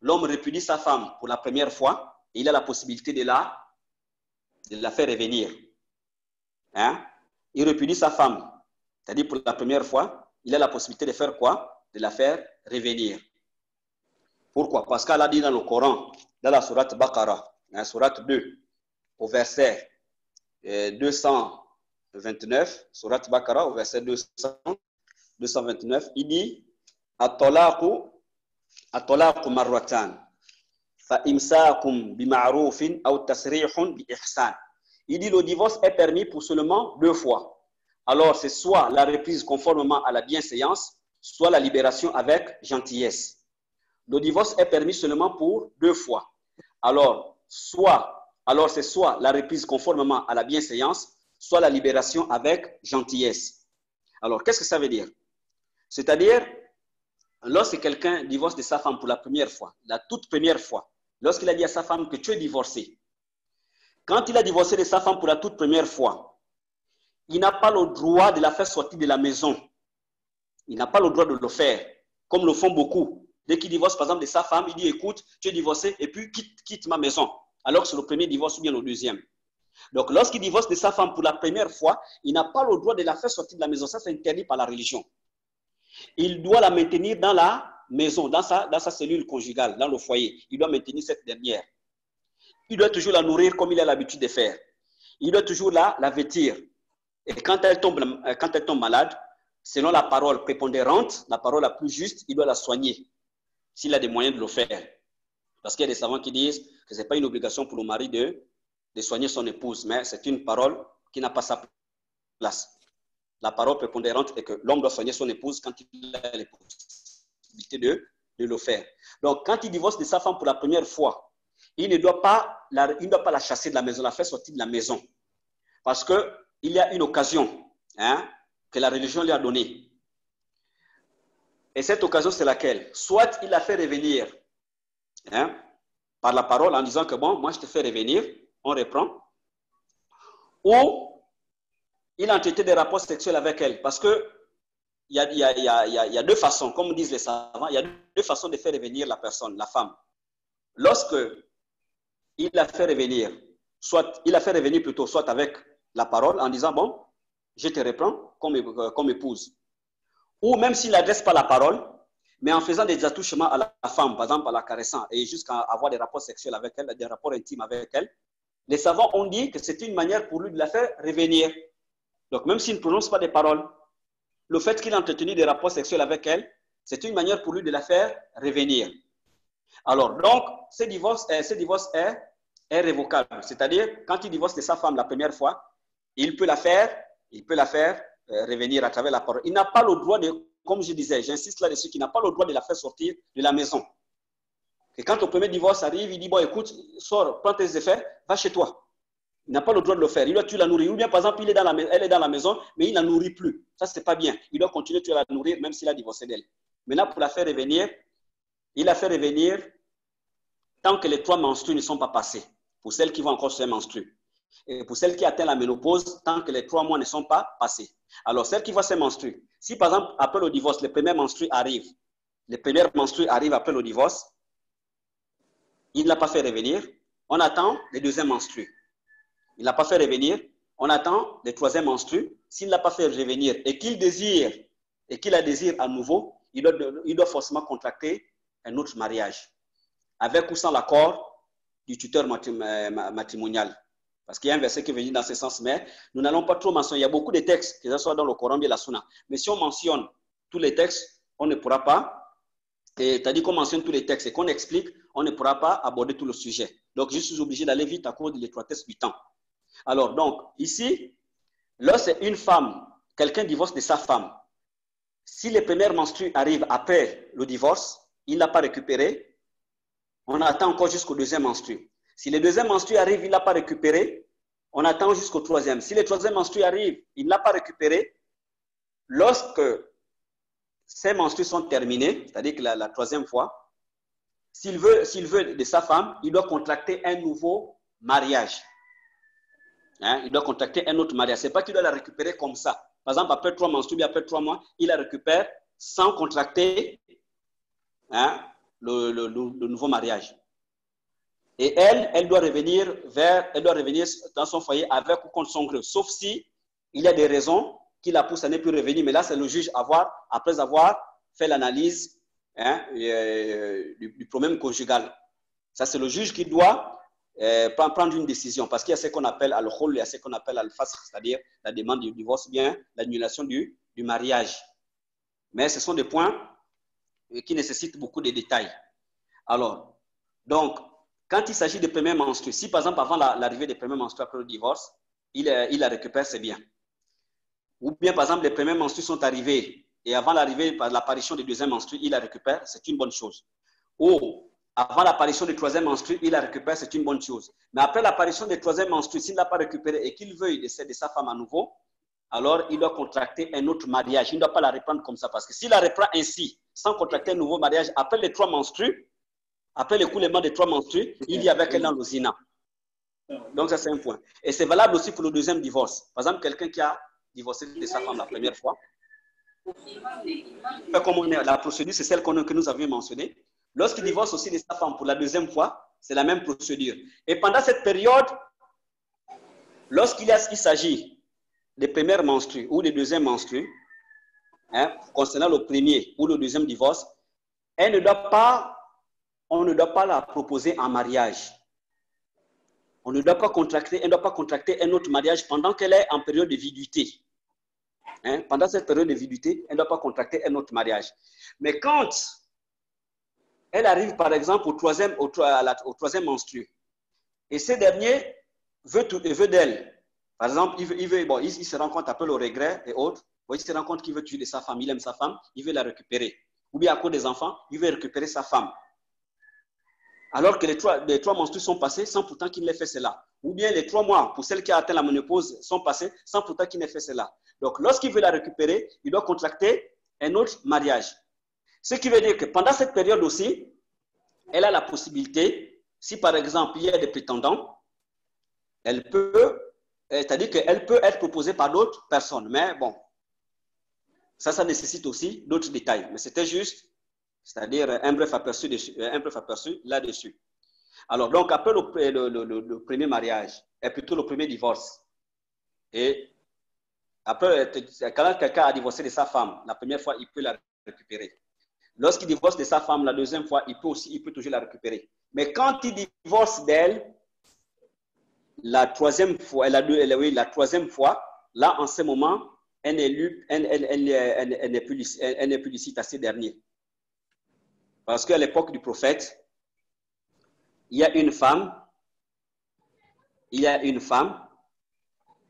l'homme répudie sa femme pour la première fois et il a la possibilité de la faire revenir. Hein? Il répudie sa femme, c'est-à-dire pour la première fois, il a la possibilité de faire quoi? De la faire revenir. Pourquoi? Parce qu'Allah dit dans le Coran, dans la sourate Baqarah, sourate 2, au verset 229, sourate Baqarah, au verset 229, il dit At-talaqu marratan fa imsaakum bima'rufin aw tasrihun bi ihsan. Il dit le divorce est permis pour seulement 2 fois. Alors c'est soit la reprise conformément à la bienséance, soit la libération avec gentillesse. Le divorce est permis seulement pour 2 fois. Alors c'est soit la reprise conformément à la bienséance, soit la libération avec gentillesse. Alors, qu'est-ce que ça veut dire? C'est-à-dire, lorsque quelqu'un divorce de sa femme pour la première fois, la toute première fois, lorsqu'il a dit à sa femme que tu es divorcé, quand il a divorcé de sa femme pour la toute première fois, il n'a pas le droit de la faire sortir de la maison. Il n'a pas le droit de le faire, comme le font beaucoup. Dès qu'il divorce, par exemple, de sa femme, il dit, écoute, tu es divorcé et puis quitte ma maison. Alors que c'est le premier divorce ou bien le deuxième. Donc, lorsqu'il divorce de sa femme pour la première fois, il n'a pas le droit de la faire sortir de la maison. Ça, c'est interdit par la religion. Il doit la maintenir dans la maison, dans sa cellule conjugale, dans le foyer. Il doit maintenir cette dernière. Il doit toujours la nourrir comme il a l'habitude de faire. Il doit toujours la vêtir. Et quand elle tombe malade, selon la parole prépondérante, la parole la plus juste, il doit la soigner, s'il a des moyens de le faire. Parce qu'il y a des savants qui disent que ce n'est pas une obligation pour le mari de soigner son épouse, mais c'est une parole qui n'a pas sa place. La parole prépondérante est que l'homme doit soigner son épouse quand il a la possibilité de le faire. Donc, quand il divorce de sa femme pour la première fois, il ne doit pas la chasser de la maison, la faire sortir de la maison. Parce qu'il y a une occasion que la religion lui a donnée. Et cette occasion, c'est laquelle? Soit il la fait revenir par la parole en disant que bon, moi je te fais revenir, on reprend. Ou il a entretenu des rapports sexuels avec elle. Parce que il y a 2 façons, comme disent les savants, il y a 2 façons de faire revenir la personne, la femme. Lorsque il la fait revenir, soit avec la parole en disant bon, je te reprends comme épouse. Ou même s'il n'adresse pas la parole, mais en faisant des attouchements à la femme, par exemple en la caressant et jusqu'à avoir des rapports sexuels avec elle, des rapports intimes avec elle, les savants ont dit que c'est une manière pour lui de la faire revenir. Donc même s'il ne prononce pas des paroles, le fait qu'il a entretenu des rapports sexuels avec elle, c'est une manière pour lui de la faire revenir. Alors donc, ce divorce est révocable. C'est-à-dire, quand il divorce de sa femme la première fois, il peut la faire revenir à travers la parole. Il n'a pas le droit de, comme je disais, j'insiste là-dessus, qu'il n'a pas le droit de la faire sortir de la maison. Et quand le premier divorce arrive, il dit, bon, écoute, sors, prends tes effets, va chez toi. Il n'a pas le droit de le faire. Il doit tuer la nourrir. Ou bien, par exemple, elle est dans la maison, mais il ne la nourrit plus. Ça, ce n'est pas bien. Il doit continuer de la nourrir, même s'il a divorcé d'elle. Maintenant, pour la faire revenir, il la fait revenir tant que les 3 menstrues ne sont pas passées. Pour celles qui vont encore se menstruer. Et pour celles qui atteignent la ménopause, tant que les 3 mois ne sont pas passés. Alors, celles qui vont se menstruer, si par exemple, après le divorce, les premières menstrues arrivent après le divorce, il ne l'a pas fait revenir, on attend les 2e menstrues. Il ne l'a pas fait revenir, on attend les 3e menstrues. S'il ne l'a pas fait revenir et qu'il la désire à nouveau, il doit forcément contracter un autre mariage, avec ou sans l'accord du tuteur matrimonial. Parce qu'il y a un verset qui est venu dans ce sens, mais nous n'allons pas trop mentionner. Il y a beaucoup de textes, que ce soit dans le Coran et la Sunna. Mais si on mentionne tous les textes, on ne pourra pas, c'est-à-dire qu'on mentionne tous les textes et qu'on explique, on ne pourra pas aborder tout le sujet. Donc, je suis obligé d'aller vite à cause de l'étroitesse du temps. Alors, donc, ici, lorsque une femme, quelqu'un divorce de sa femme, si les premières menstrues arrivent après le divorce, il ne l'a pas récupéré, on attend encore jusqu'au 2e menstru. Si le 2e menstru arrive, il ne l'a pas récupéré, on attend jusqu'au troisième. Si le troisième menstru arrive, il ne l'a pas récupéré. Lorsque ces menstrues sont terminés, c'est-à-dire que la troisième fois, s'il veut de sa femme, il doit contracter un nouveau mariage. Hein? Il doit contracter un autre mariage. Ce n'est pas qu'il doit la récupérer comme ça. Par exemple, après 3 menstrues, après 3 mois, il la récupère sans contracter le nouveau mariage. Et elle doit revenir dans son foyer avec ou contre son gré, sauf si il y a des raisons qui la poussent à ne plus revenir. Mais là, c'est le juge après avoir fait l'analyse du problème conjugal. Ça, c'est le juge qui doit prendre une décision, parce qu'il y a ce qu'on appelle al-khul, il y a ce qu'on appelle al-fasr, c'est-à-dire la demande du divorce, bien l'annulation du mariage. Mais ce sont des points qui nécessitent beaucoup de détails. Alors, donc, quand il s'agit des premiers menstrues, si par exemple avant l'arrivée des premiers menstrues après le divorce, il la récupère, c'est bien. Ou bien par exemple les premiers menstrues sont arrivés et avant l'apparition des deuxièmes menstrues, il la récupère, c'est une bonne chose. Ou avant l'apparition des troisième menstrues, il la récupère, c'est une bonne chose. Mais après l'apparition des troisième menstrues, s'il ne l'a pas récupéré et qu'il veuille de sa femme à nouveau, alors il doit contracter un autre mariage. Il ne doit pas la reprendre comme ça, parce que s'il la reprend ainsi, sans contracter un nouveau mariage, après les 3 menstrues, après l'écoulement des 3 menstrues, il vit avec elle dans le zina. Donc ça, c'est un point. Et c'est valable aussi pour le deuxième divorce. Par exemple, quelqu'un qui a divorcé de sa femme la première fois, la procédure, c'est celle que nous avions mentionnée. Lorsqu'il divorce aussi de sa femme pour la deuxième fois, c'est la même procédure. Et pendant cette période, lorsqu'il s'agit des premières menstrues ou des deuxièmes menstrues, concernant le premier ou le deuxième divorce, on ne doit pas la proposer en mariage. On ne doit pas contracter un autre mariage pendant qu'elle est en période de viduité. Pendant cette période de viduité, elle ne doit pas contracter un autre mariage. Mais quand elle arrive, par exemple, au troisième menstru, et ce dernier veut d'elle, par exemple, il se rend compte après le regret et autres, il se rend compte qu'il veut tuer de sa femme, il aime sa femme, il veut la récupérer. Ou bien à cause des enfants, il veut récupérer sa femme. Alors que les 3 menstrues sont passées sans pourtant qu'il n'ait fait cela. Ou bien les 3 mois pour celle qui a atteint la ménopause sont passés sans pourtant qu'il n'ait fait cela. Donc lorsqu'il veut la récupérer, il doit contracter un autre mariage. Ce qui veut dire que pendant cette période aussi, elle a la possibilité, si par exemple il y a des prétendants, c'est-à-dire qu'elle peut être proposée par d'autres personnes. Mais bon, ça nécessite aussi d'autres détails. Mais c'était juste, c'est-à-dire un bref aperçu là-dessus. Alors, donc, après le premier mariage, et plutôt le premier divorce, et après, quand quelqu'un a divorcé de sa femme, la première fois, il peut la récupérer. Lorsqu'il divorce de sa femme, la deuxième fois, il peut toujours la récupérer. Mais quand il divorce d'elle, la troisième fois, là, en ce moment, elle n'est plus licite à ces derniers. Parce qu'à l'époque du prophète, il y a une femme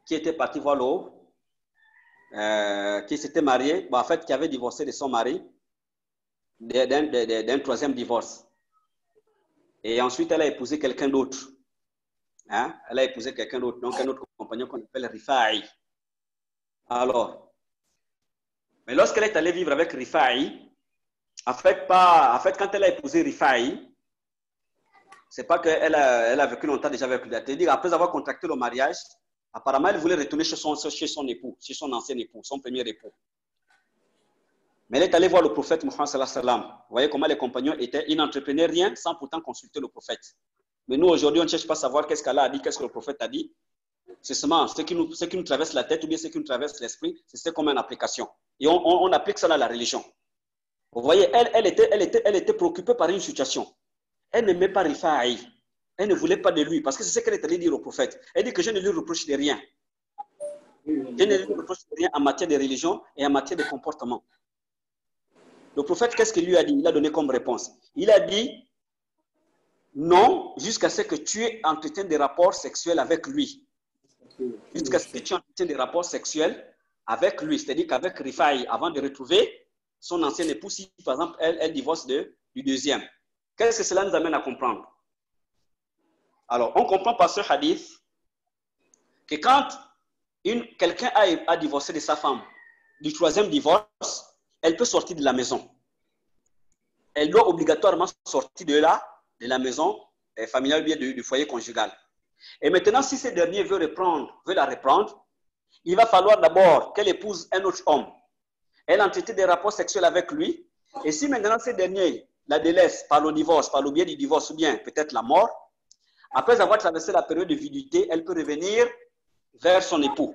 qui était partie voir l'eau, qui s'était mariée, en fait, qui avait divorcé de son mari d'un troisième divorce. Et ensuite, elle a épousé quelqu'un d'autre. Elle a épousé quelqu'un d'autre, donc un autre compagnon qu'on appelle Rifa'i. Alors, mais lorsqu'elle est allée vivre avec Rifa'i, en fait, quand elle a épousé Rifa'i, c'est pas qu'elle a vécu longtemps déjà avec lui. C'est-à-dire, après avoir contracté le mariage, apparemment, elle voulait retourner chez son époux, chez son ancien époux, son premier époux. Mais elle est allée voir le prophète Muhammad sallallahu alayhi wa sallam. Vous voyez comment les compagnons ils n'entreprenaient rien sans pourtant consulter le prophète. Mais nous, aujourd'hui, on ne cherche pas à savoir qu'est-ce qu'Allah a dit, qu'est-ce que le prophète a dit. C'est seulement ce qui nous traverse la tête ou bien ce qui nous traverse l'esprit, c'est comme une application. Et on applique ça dans la religion. Vous voyez, elle était préoccupée par une situation. Elle n'aimait pas Rifa'i. Elle ne voulait pas de lui, parce que c'est ce qu'elle est allée dire au prophète. Elle dit que je ne lui reproche de rien. Je ne lui reproche de rien en matière de religion et en matière de comportement. Le prophète, qu'est-ce qu'il lui a dit? Il a donné comme réponse. Il a dit non, jusqu'à ce que tu entretiennes des rapports sexuels avec lui. Jusqu'à ce que tu entretiennes des rapports sexuels avec lui. C'est-à-dire qu'avec Rifa'i, avant de retrouver son ancien époux, si par exemple elle divorce du deuxième. Qu'est-ce que cela nous amène à comprendre? Alors, on comprend par ce hadith que quand quelqu'un a divorcé de sa femme, du troisième divorce, elle peut sortir de la maison. Elle doit obligatoirement sortir de la maison familiale, bien du foyer conjugal. Et maintenant, si ce dernier veut la reprendre, il va falloir d'abord qu'elle épouse un autre homme. Elle entretient des rapports sexuels avec lui. Et si maintenant ce dernier la délaisse par le divorce, par le biais du divorce ou bien peut-être la mort, après avoir traversé la période de viduité, elle peut revenir vers son époux.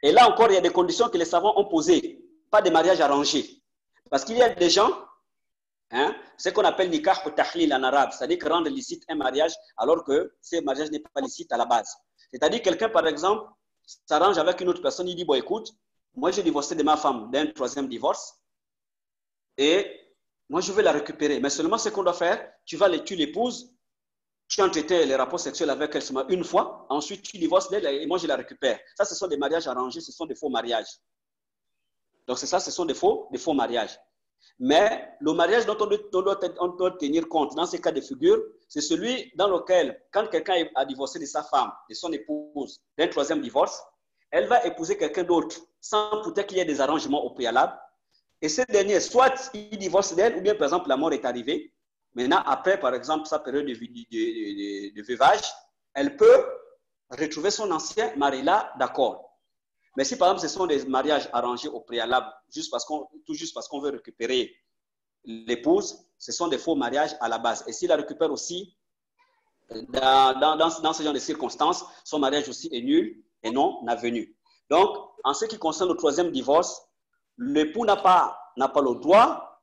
Et là encore, il y a des conditions que les savants ont posées. Pas de mariage arrangé. Parce qu'il y a des gens, ce qu'on appelle nikah ou tahlil en arabe, c'est-à-dire que rendre licite un mariage alors que ce mariage n'est pas licite à la base. C'est-à-dire quelqu'un, par exemple, s'arrange avec une autre personne, il dit, bon, écoute, moi j'ai divorcé de ma femme d'un troisième divorce et moi je vais la récupérer. Mais seulement ce qu'on doit faire, tu l'épouses, tu entretiens les rapports sexuels avec elle seulement une fois, ensuite tu divorces d'elle et moi je la récupère. Ça, ce sont des mariages arrangés, ce sont des faux mariages. Donc c'est ça, ce sont des faux mariages. Mais le mariage dont on doit tenir compte dans ces cas de figure, c'est celui dans lequel, quand quelqu'un a divorcé de sa femme, de son épouse, d'un troisième divorce, elle va épouser quelqu'un d'autre sans peut-être qu'il y ait des arrangements au préalable. Et ce dernier, soit il divorce d'elle, ou bien par exemple la mort est arrivée. Maintenant, après par exemple sa période de veuvage, elle peut retrouver son ancien mari là, d'accord. Mais si par exemple ce sont des mariages arrangés au préalable, tout juste parce qu'on veut récupérer l'épouse, ce sont des faux mariages à la base. Et s'il la récupère aussi, dans ce genre de circonstances, son mariage aussi est nul et non avenu. Donc, en ce qui concerne le troisième divorce, l'époux n'a pas le droit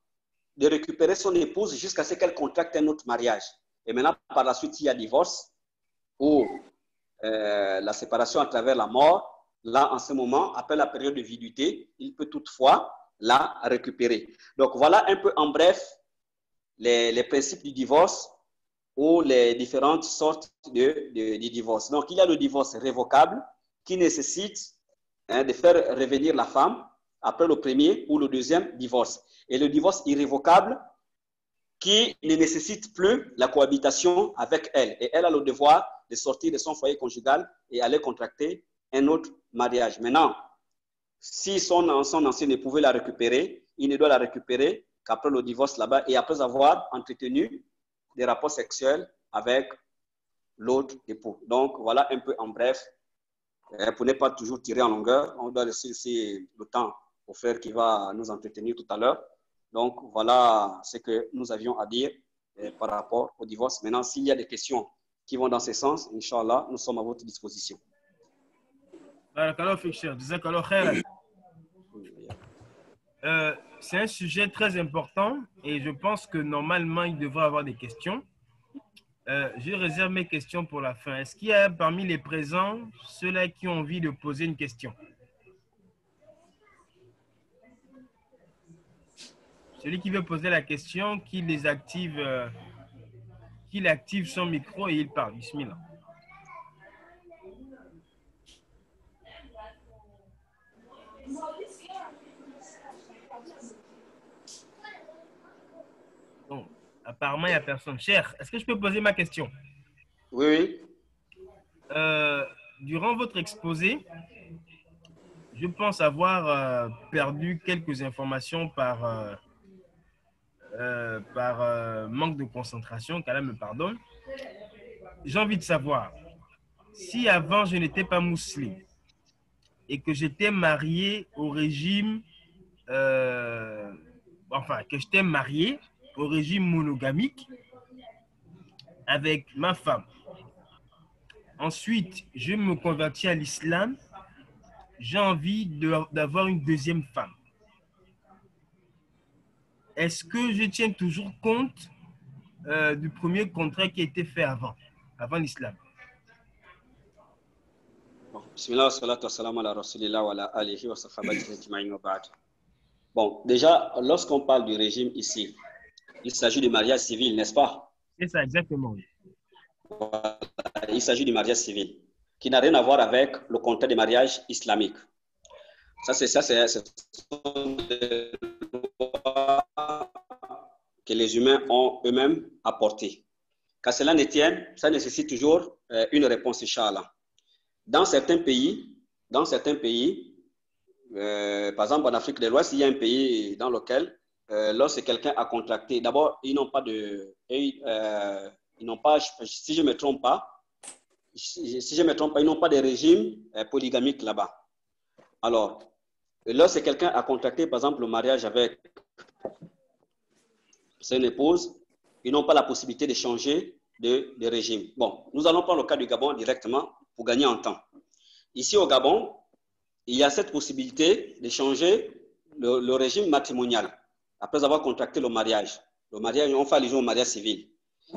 de récupérer son épouse jusqu'à ce qu'elle contracte un autre mariage. Et maintenant, par la suite, il y a divorce ou la séparation à travers la mort. Là, en ce moment, après la période de viduité, il peut toutefois la récupérer. Donc, voilà un peu en bref les principes du divorce ou les différentes sortes de divorce. Donc, il y a le divorce révocable qui nécessite de faire revenir la femme après le premier ou le deuxième divorce. Et le divorce irrévocable qui ne nécessite plus la cohabitation avec elle. Et elle a le devoir de sortir de son foyer conjugal et aller contracter un autre mariage. Maintenant, si son ancien ne pouvait la récupérer, il ne doit la récupérer qu'après le divorce là-bas et après avoir entretenu des rapports sexuels avec l'autre époux. Donc, voilà un peu en bref, pour ne pas toujours tirer en longueur, on doit laisser le temps au frère qui va nous entretenir tout à l'heure. Donc, voilà ce que nous avions à dire par rapport au divorce. Maintenant, s'il y a des questions qui vont dans ce sens, Inch'Allah, nous sommes à votre disposition. C'est un sujet très important et je pense que normalement, il devrait y avoir des questions. Je réserve mes questions pour la fin. Est-ce qu'il y a parmi les présents ceux-là qui ont envie de poser une question? Celui qui veut poser la question, qu'il active son micro et il parle. Bismillah. Bon, apparemment, il n'y a personne. Cher, est-ce que je peux poser ma question? Oui. Durant votre exposé, je pense avoir perdu quelques informations par manque de concentration, qu'Allah me pardonne. J'ai envie de savoir, si avant je n'étais pas musulman et que j'étais marié au régime, que j'étais marié au régime monogamique avec ma femme. Ensuite, je me convertis à l'islam. J'ai envie d'avoir une deuxième femme. Est-ce que je tiens toujours compte du premier contrat qui a été fait avant l'islam? Bon, déjà, lorsqu'on parle du régime ici, il s'agit du mariage civil, n'est-ce pas? C'est ça, exactement. Voilà, il s'agit du mariage civil, qui n'a rien à voir avec le contrat de mariage islamique. Ça, c'est des lois que les humains ont eux-mêmes apportées. Qu'à cela ne tienne, ça nécessite toujours une réponse, Inch'Allah. dans certains pays, par exemple en Afrique de l'Ouest, il y a un pays dans lequel, lorsque quelqu'un a contracté, d'abord, ils n'ont pas de... ils n'ont pas, si je ne me trompe pas, ils n'ont pas de régime polygamique là-bas. Alors, lorsque quelqu'un a contracté, par exemple, le mariage avec son épouse, ils n'ont pas la possibilité de changer de régime. Bon, nous allons prendre le cas du Gabon directement pour gagner en temps. Ici au Gabon, il y a cette possibilité de changer le régime matrimonial après avoir contracté le mariage. Le mariage, on fait allusion au mariage civil.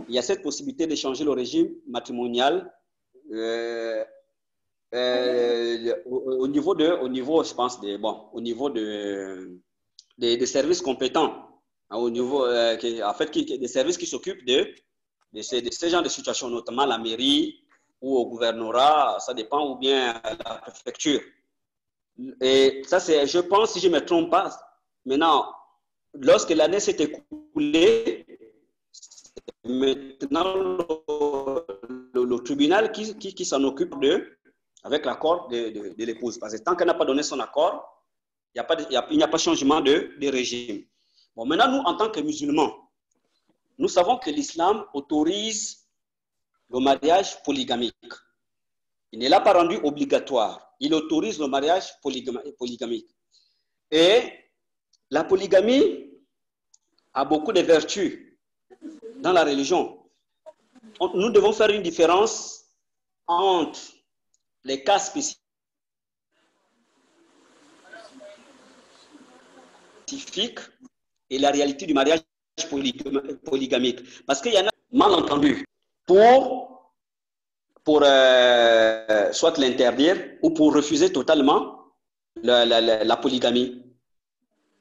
Il y a cette possibilité de changer le régime matrimonial au niveau, je pense, au niveau des services compétents, au niveau, en fait, des services qui s'occupent de ces genres de situations, notamment la mairie ou au gouvernorat, ça dépend, ou bien la préfecture. Et ça, c'est, je pense, si je ne me trompe pas, maintenant, lorsque l'année s'est écoulée, maintenant, le tribunal qui s'en occupe avec l'accord de l'épouse. Parce que tant qu'elle n'a pas donné son accord, il n'y a pas de changement de régime. Bon, maintenant, nous, en tant que musulmans, nous savons que l'islam autorise le mariage polygamique. Il ne l'a pas rendu obligatoire. Il autorise le mariage polygamique. Et la polygamie a beaucoup de vertus dans la religion. Nous devons faire une différence entre les cas spécifiques et la réalité du mariage polygamique. Parce qu'il y en a malentendu pour soit l'interdire ou pour refuser totalement la polygamie.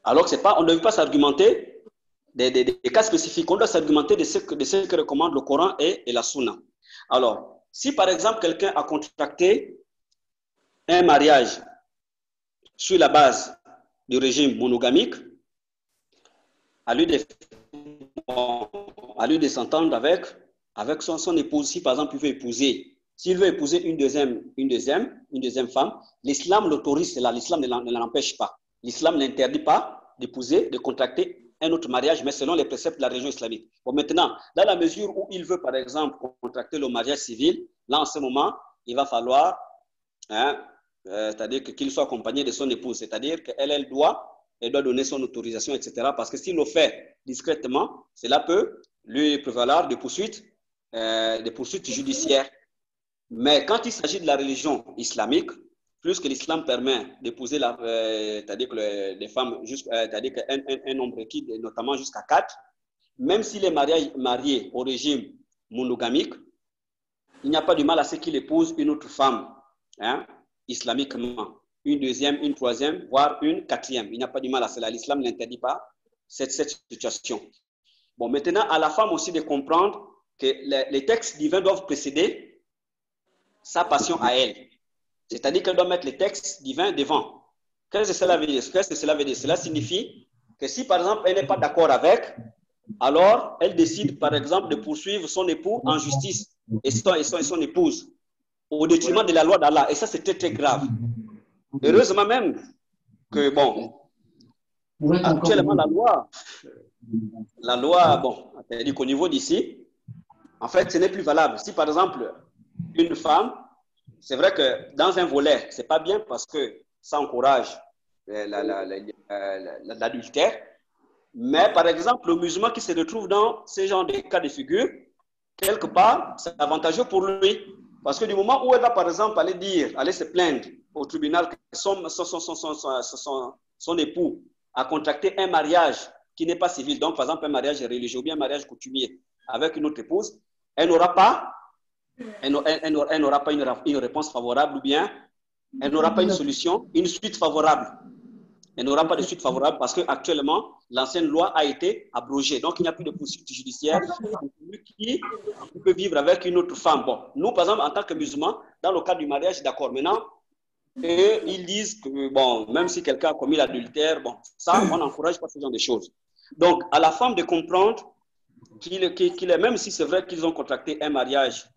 Alors que c'est pas, on ne veut pas s'argumenter des cas spécifiques, on doit s'argumenter de ce que recommande le Coran et la Sunna. Alors, si par exemple quelqu'un a contracté un mariage sur la base du régime monogamique, à lui de s'entendre avec son épouse. Si par exemple s'il veut épouser une deuxième femme, l'islam l'autorise cela, l'islam ne l'empêche pas. L'islam n'interdit pas de contracter un autre mariage, mais selon les préceptes de la religion islamique. Bon, maintenant, dans la mesure où il veut, par exemple, contracter le mariage civil, là, en ce moment, il va falloir, c'est-à-dire qu'il soit accompagné de son épouse, c'est-à-dire qu'elle doit donner son autorisation, etc. Parce que s'il le fait discrètement, cela peut lui prévaloir des poursuites judiciaires. Mais quand il s'agit de la religion islamique, plus que l'islam permet d'épouser, c'est-à-dire que les femmes, c'est-à-dire qu'un nombre requis, notamment jusqu'à 4, même s'il est marié au régime monogamique, il n'y a pas de mal à ce qu'il épouse une autre femme, islamiquement. Une deuxième, une troisième, voire une quatrième. Il n'y a pas de mal à cela. L'islam n'interdit pas cette situation. Bon, maintenant, à la femme aussi de comprendre que les textes divins doivent précéder sa passion à elle. C'est-à-dire qu'elle doit mettre les textes divins devant. Qu'est-ce que cela veut dire? Cela signifie que si, par exemple, elle n'est pas d'accord avec, alors elle décide, par exemple, de poursuivre son époux en justice et son épouse au détriment de la loi d'Allah. Et ça, c'est très, très grave. Heureusement même que, bon, actuellement, la loi, bon, c'est-à-dire qu'au niveau d'ici, en fait, ce n'est plus valable. Si, par exemple, une femme, c'est vrai que dans un volet, ce n'est pas bien parce que ça encourage l'adultère. Mais par exemple, le musulman qui se retrouve dans ce genre de cas de figure, quelque part, c'est avantageux pour lui. Parce que du moment où elle va, par exemple, aller se plaindre au tribunal que son époux a contracté un mariage qui n'est pas civil, donc par exemple un mariage religieux ou bien un mariage coutumier avec une autre épouse, elle n'aura pas une réponse favorable ou bien elle n'aura pas une suite favorable. Elle n'aura pas de suite favorable parce qu'actuellement, l'ancienne loi a été abrogée. Donc, il n'y a plus de poursuite judiciaire pour celui qui peut vivre avec une autre femme. Bon, nous, par exemple, en tant que musulmans, dans le cadre du mariage, d'accord. Maintenant, ils disent que, bon, même si quelqu'un a commis l'adultère, bon, ça, on n'encourage pas ce genre de choses. Donc, à la femme de comprendre même si c'est vrai qu'ils ont contracté un mariage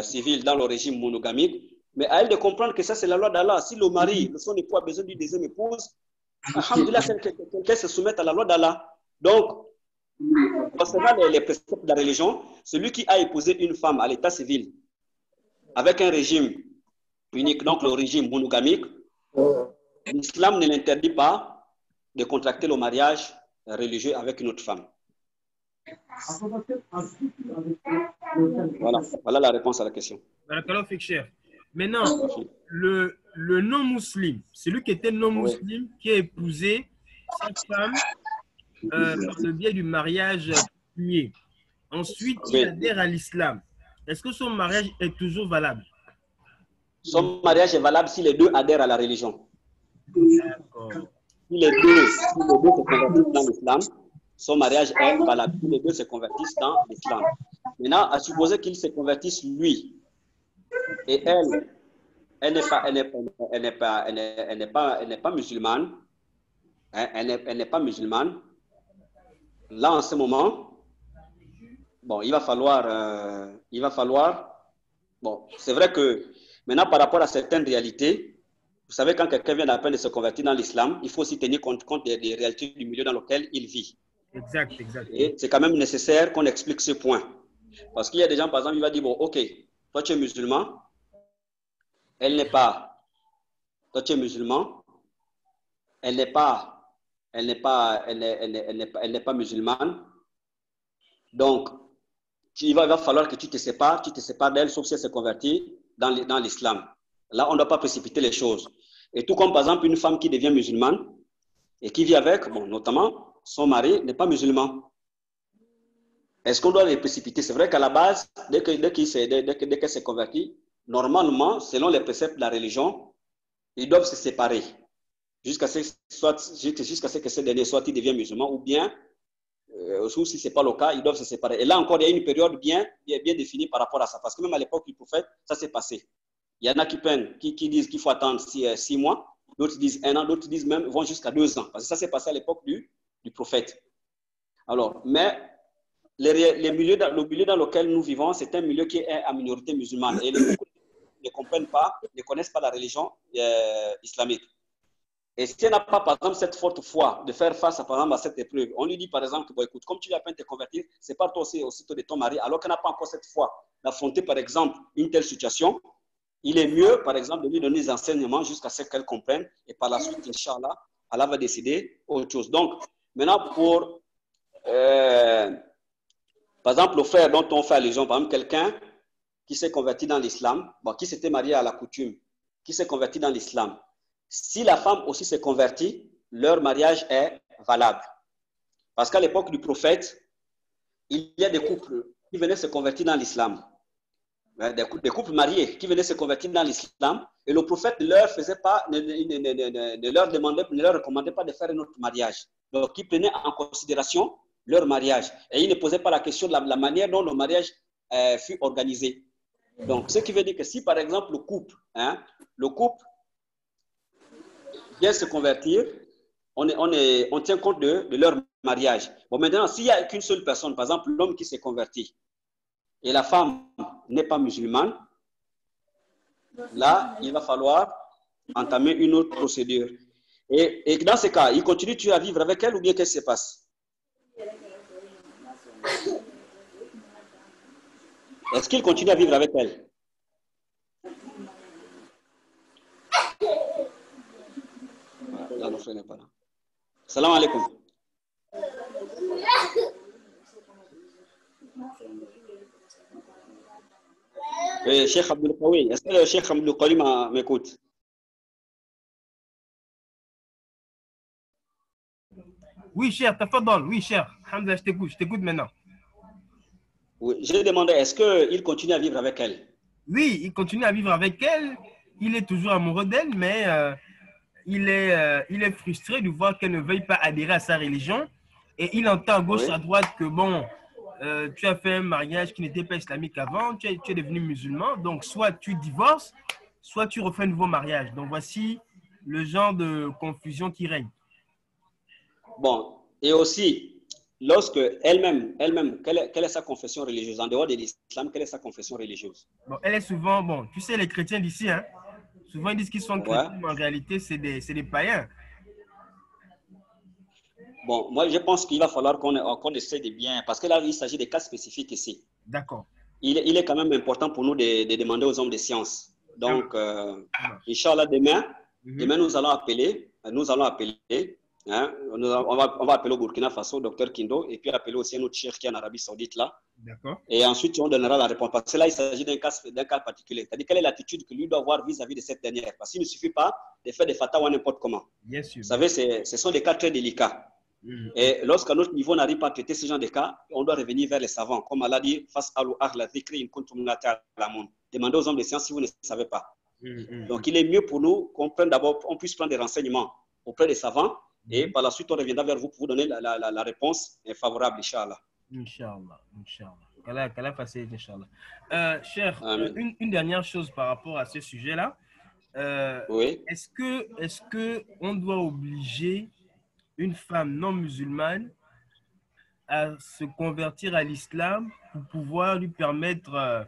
civil dans le régime monogamique, Mais à elle de comprendre que ça, c'est la loi d'Allah. Si le mari, son époux a besoin d'une deuxième épouse, alhamdoulilah, qu'elle se soumette à la loi d'Allah. Donc, concernant les préceptes de la religion, celui qui a épousé une femme à l'état civil avec un régime unique, donc le régime monogamique, l'islam ne l'interdit pas de contracter le mariage religieux avec une autre femme. Voilà la réponse à la question. Maintenant, le non-musulman, celui qui était non-musulman, qui a épousé sa femme par le biais du mariage prié. Ensuite, il adhère à l'islam. Est-ce que son mariage est toujours valable? Son mariage est valable si les deux adhèrent à la religion. D'accord. Si les deux se convertissent dans l'islam, son mariage est valable. Si les deux se convertissent dans l'islam. Maintenant, à supposer qu'ils se convertissent lui et elle n'est pas musulmane. Elle n'est pas musulmane. Là, en ce moment, bon, il va falloir, bon, c'est vrai que maintenant, par rapport à certaines réalités, vous savez, quand quelqu'un vient à peine de se convertir dans l'islam, il faut aussi tenir compte des réalités du milieu dans lequel il vit. Exact. Et c'est quand même nécessaire qu'on explique ce point. Parce qu'il y a des gens, par exemple, il va dire, bon, ok, toi tu es musulman, elle n'est pas. Toi tu es musulman, elle n'est pas musulmane. Donc, il va falloir que tu te sépares d'elle, sauf si elle s'est convertie dans l'islam. Là, on ne doit pas précipiter les choses. Et tout comme, par exemple, une femme qui devient musulmane et qui vit avec, bon, notamment, son mari n'est pas musulman. Est-ce qu'on doit les précipiter? C'est vrai qu'à la base, dès qu'elle s'est convertie, normalement, selon les préceptes de la religion, ils doivent se séparer jusqu'à ce que ce dernier soit il devient musulman, ou bien, si ce n'est pas le cas, ils doivent se séparer. Et là encore, il y a une période bien définie par rapport à ça. Parce que même à l'époque du prophète, ça s'est passé. Il y en a qui disent qu'il faut attendre 6 mois, d'autres disent 1 an, d'autres disent même vont jusqu'à 2 ans. Parce que ça s'est passé à l'époque du prophète. Alors, mais le milieu dans lequel nous vivons, c'est un milieu qui est à minorité musulmane. Et les gens ne connaissent pas la religion islamique. Et si elle n'a pas, par exemple, cette forte foi de faire face, par exemple, à cette épreuve, on lui dit, par exemple, que, bon, écoute, comme tu viens à peine te convertir, sépare-toi aussitôt de ton mari, alors qu'elle n'a pas encore cette foi d'affronter, par exemple, une telle situation. Il est mieux, par exemple, de lui donner des enseignements jusqu'à ce qu'elle comprenne. Et par la suite, Inch'Allah, Allah va décider autre chose. Donc, maintenant, par exemple, le frère dont on fait allusion, par exemple, quelqu'un qui s'est converti dans l'islam, bon, qui s'était marié à la coutume, qui s'est converti dans l'islam. Si la femme aussi s'est convertie, leur mariage est valable. Parce qu'à l'époque du prophète, il y a des couples qui venaient se convertir dans l'islam. Des couples mariés qui venaient se convertir dans l'islam. Et le prophète ne leur recommandait pas de faire un autre mariage. Donc, il prenait en considération leur mariage. Et il ne posait pas la question de la manière dont le mariage fut organisé. Donc, ce qui veut dire que si, par exemple, le couple vient se convertir, on tient compte de leur mariage. Bon, maintenant, s'il n'y a qu'une seule personne, par exemple, l'homme qui s'est converti, et la femme n'est pas musulmane, là, il va falloir entamer une autre procédure. Et dans ce cas, il continue à vivre avec elle ou bien qu'est-ce qui se passe? Est-ce qu'il continue à vivre avec elle? Là, le frère n'est pas là. Salam alaikum. Cheikh Abdul Qawi, est-ce que le Cheikh Abdul Qawi m'écoute? Oui, cher, tafadol. Oui, cher. Alhamdulillah, je t'écoute maintenant. Oui, j'ai demandé, est-ce qu'il continue à vivre avec elle? Oui, il continue à vivre avec elle. Il est toujours amoureux d'elle, mais il est frustré de voir qu'elle ne veuille pas adhérer à sa religion. Et il entend à gauche, à droite que, bon, tu as fait un mariage qui n'était pas islamique avant, tu es devenu musulman, donc soit tu divorces, soit tu refais un nouveau mariage. Donc, voici le genre de confusion qui règne. Bon, et aussi, lorsque elle-même, quelle est sa confession religieuse? En dehors de l'islam, quelle est sa confession religieuse? Bon, elle est souvent, bon, tu sais, les chrétiens d'ici, hein, souvent ils disent qu'ils sont Ouais. chrétiens, mais en réalité, c'est des païens. Bon, moi, je pense qu'il va falloir qu'on essaie de bien, parce que là, il s'agit de cas spécifiques ici. D'accord. Il est quand même important pour nous de demander aux hommes de science. Donc, Ça marche. Inch'Allah, demain, Mhm. nous allons appeler, hein, on va appeler au Burkina Faso, docteur Kindo, et puis appeler aussi un autre cheikh qui est en Arabie Saoudite là. D'accord. Et ensuite, on donnera la réponse. Parce que là, il s'agit d'un cas particulier. C'est-à-dire, quelle est l'attitude que lui doit avoir vis-à-vis de cette dernière? Parce qu'il ne suffit pas de faire des fatwas n'importe comment. Bien sûr. Vous savez, ce sont des cas très délicats. Mhm. Et lorsqu'à notre niveau, on n'arrive pas à traiter ce genre de cas, on doit revenir vers les savants. Comme Allah dit, demandez aux hommes de science si vous ne savez pas. Mhm. Donc, il est mieux pour nous qu'on puisse prendre des renseignements auprès des savants. Et par la suite, on reviendra vers vous pour vous donner la réponse favorable, Inch'Allah. Inch'Allah. Inch'Allah. Qu'Allah facilite, Inch'Allah. Cher, une dernière chose par rapport à ce sujet-là. Oui. Est-ce que on doit obliger une femme non musulmane à se convertir à l'islam pour pouvoir lui permettre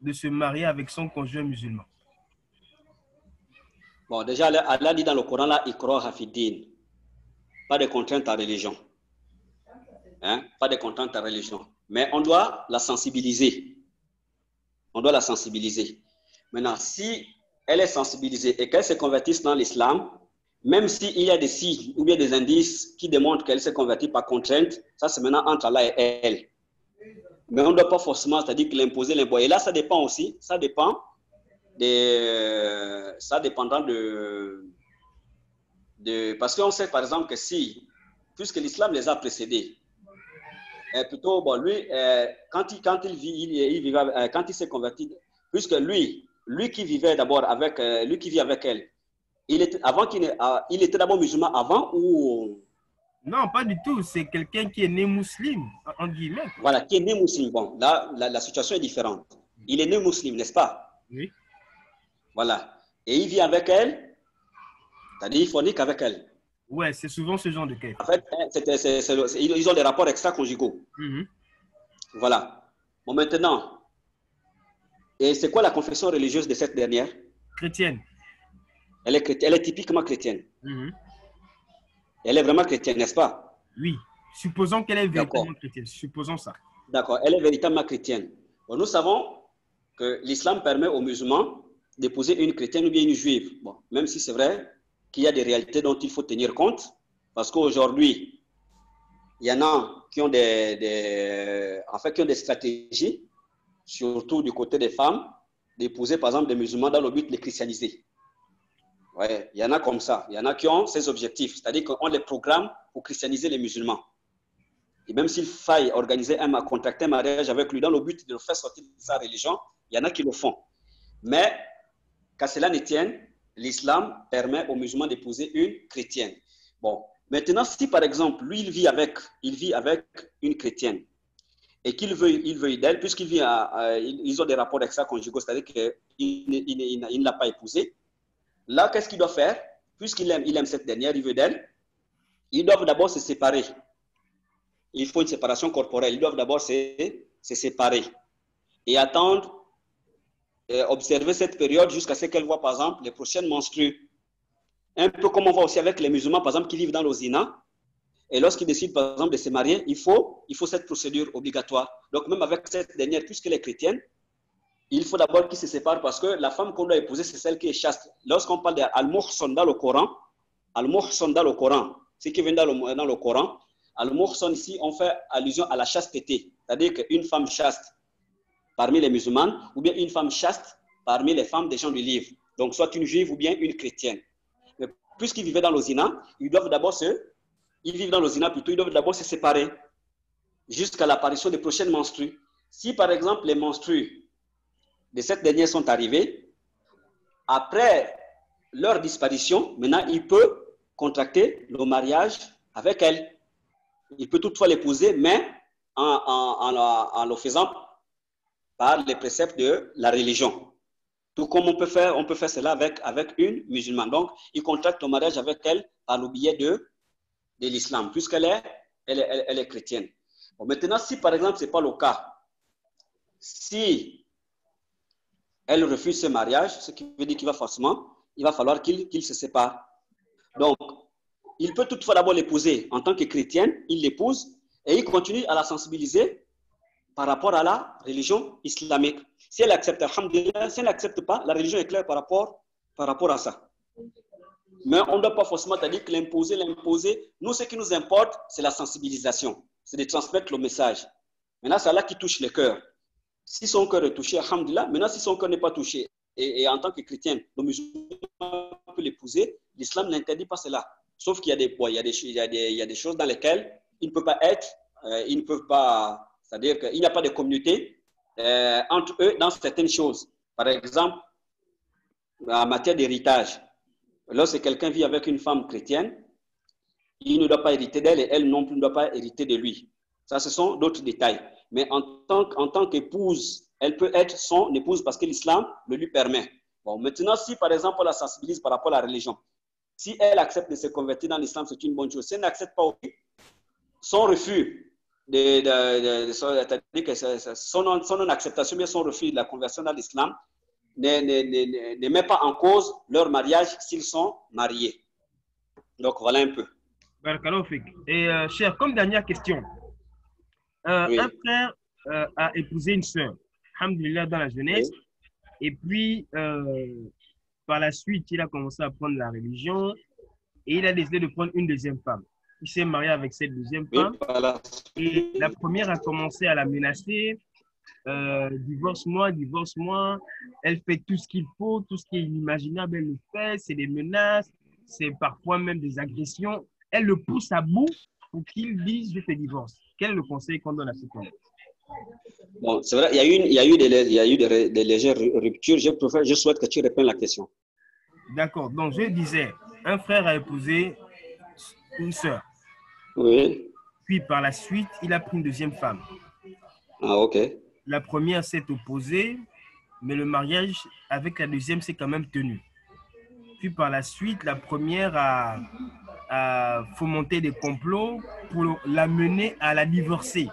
de se marier avec son conjoint musulman? Bon, déjà, Allah dit dans le Coran, là, Iqra Hafidin. Pas de contrainte à religion. Hein? Pas de contrainte à religion. Mais on doit la sensibiliser. On doit la sensibiliser. Maintenant, si elle est sensibilisée et qu'elle se convertisse dans l'islam, même s'il y a des signes ou bien des indices qui démontrent qu'elle s'est convertie par contrainte, ça c'est maintenant entre Allah et elle. Mais on ne doit pas forcément, c'est-à-dire que l'imposer, l'imposer. Et là, ça dépend aussi, ça dépendra parce qu'on sait par exemple que si, puisque l'islam les a précédés, plutôt, bon, lui, quand il s'est converti, puisque lui qui vivait d'abord avec, lui qui vit avec elle, il était d'abord musulman avant ou... Non, pas du tout. C'est quelqu'un qui est né musulman, en guillemets. Voilà, qui est né musulman. Bon, là, la situation est différente. Il est né musulman, n'est-ce pas? Oui. Voilà. Et il vit avec elle, c'est-à-dire il fornique avec elle. Ouais, c'est souvent ce genre de cas. En fait, ils ont des rapports extra-conjugaux. Mm-hmm. Voilà. Bon, maintenant, et c'est quoi la confession religieuse de cette dernière? Chrétienne. Elle est typiquement chrétienne. Mm-hmm. Elle est vraiment chrétienne, n'est-ce pas? Oui. Supposons qu'elle est véritablement chrétienne. Supposons ça. D'accord. Elle est véritablement chrétienne. Bon, nous savons que l'islam permet aux musulmans d'épouser une chrétienne ou bien une juive. Bon, même si c'est vrai qu'il y a des réalités dont il faut tenir compte, parce qu'aujourd'hui, il y en a qui ont des stratégies, surtout du côté des femmes, d'épouser par exemple des musulmans dans le but de les christianiser. Ouais, il y en a comme ça. Il y en a qui ont ces objectifs, c'est-à-dire qu'on les programme pour christianiser les musulmans. Et même s'il faille contracter un mariage avec lui dans le but de le faire sortir de sa religion, il y en a qui le font. Mais, qu'à cela ne tienne, l'islam permet aux musulmans d'épouser une chrétienne. Bon, maintenant, si par exemple, lui, il vit avec une chrétienne et qu'il veuille d'elle, ils ont des rapports extra-conjugaux, c'est-à-dire qu'il ne l'a pas épousée. Là, qu'est-ce qu'il doit faire? Puisqu'il aime cette dernière, il veut d'elle, ils doivent d'abord se séparer. Il faut une séparation corporelle. Ils doivent d'abord se séparer et attendre, observer cette période jusqu'à ce qu'elle voit, par exemple, les prochaines menstrues. Un peu comme on voit aussi avec les musulmans, par exemple, qui vivent dans l'Ozina. Et lorsqu'ils décident, par exemple, de se marier, il faut cette procédure obligatoire. Donc, même avec cette dernière, puisqu'elle est chrétienne, il faut d'abord qu'ils se séparent parce que la femme qu'on doit épouser, c'est celle qui est chaste. Lorsqu'on parle d'Al-Muhsan dans le Coran, ce qui vient dans le Coran, Al-Muhsan ici, on fait allusion à la chasteté. C'est-à-dire qu'une femme chaste parmi les musulmanes ou bien une femme chaste parmi les femmes des gens du livre. Donc, soit une juive ou bien une chrétienne. Mais puisqu'ils vivaient dans l'Ozina, ils vivent dans l'Ozina plutôt, ils doivent d'abord se séparer jusqu'à l'apparition des prochaines menstrues. Si, par exemple, les menstrues de cette dernière sont arrivées, après leur disparition, maintenant, il peut contracter le mariage avec elle. Il peut toutefois l'épouser, mais en le faisant par les préceptes de la religion. Tout comme on peut faire cela avec une musulmane. Donc, il contracte le mariage avec elle par le biais de l'islam, puisqu'elle est elle est chrétienne. Bon, maintenant, si par exemple, ce n'est pas le cas, si elle refuse ce mariage, ce qui veut dire qu'il va forcément, il va falloir qu'il se sépare. Donc, il peut toutefois d'abord l'épouser en tant que chrétienne, il l'épouse et il continue à la sensibiliser par rapport à la religion islamique. Si elle accepte, alhamdulillah, si elle n'accepte pas, la religion est claire par rapport à ça. Mais on ne doit pas forcément dire que l'imposer. Nous, ce qui nous importe, c'est la sensibilisation. C'est de transmettre le message. Maintenant, c'est là qui touche le cœur. Si son cœur est touché, alhamdulillah, maintenant, si son cœur n'est pas touché, et en tant que chrétien, le musulman peut l'épouser, l'islam n'interdit pas cela. Sauf qu'il y a des choses dans lesquelles ils ne peuvent pas être, ils ne peuvent pas, c'est-à-dire qu'il n'y a pas de communauté entre eux dans certaines choses. Par exemple, en matière d'héritage, lorsque quelqu'un vit avec une femme chrétienne, il ne doit pas hériter d'elle et elle non plus ne doit pas hériter de lui. Ça, ce sont d'autres détails. Mais en tant qu'épouse, elle peut être son épouse parce que l'islam le lui permet. Bon, maintenant, si par exemple on la sensibilise par rapport à la religion, si elle accepte de se convertir dans l'islam, c'est une bonne chose. Si elle n'accepte pas son refus, c'est-à-dire que son non-acceptation, mais son refus de la conversion dans l'islam, ne met pas en cause leur mariage s'ils sont mariés. Donc voilà un peu. Et cher, comme dernière question, Oui. un frère a épousé une sœur, alhamdulillah, dans la jeunesse, Oui. et puis par la suite, il a commencé à prendre la religion et il a décidé de prendre une deuxième femme. Il s'est marié avec cette deuxième femme et la première a commencé à la menacer. Divorce-moi, divorce-moi. Elle fait tout ce qu'il faut, tout ce qui est inimaginable, elle le fait. C'est des menaces, c'est parfois même des agressions. Elle le pousse à bout pour qu'il dise je te divorce. Quel est le conseil qu'on donne à ce point? Bon, c'est vrai, il y a eu des légères ruptures. Je souhaite que tu répètes la question. D'accord. Donc, je disais, un frère a épousé une sœur. Oui. Puis, par la suite, il a pris une deuxième femme. Ah, ok. La première s'est opposée, mais le mariage avec la deuxième s'est quand même tenu. Puis, par la suite, la première a fomenté des complots pour l'amener à la divorcer.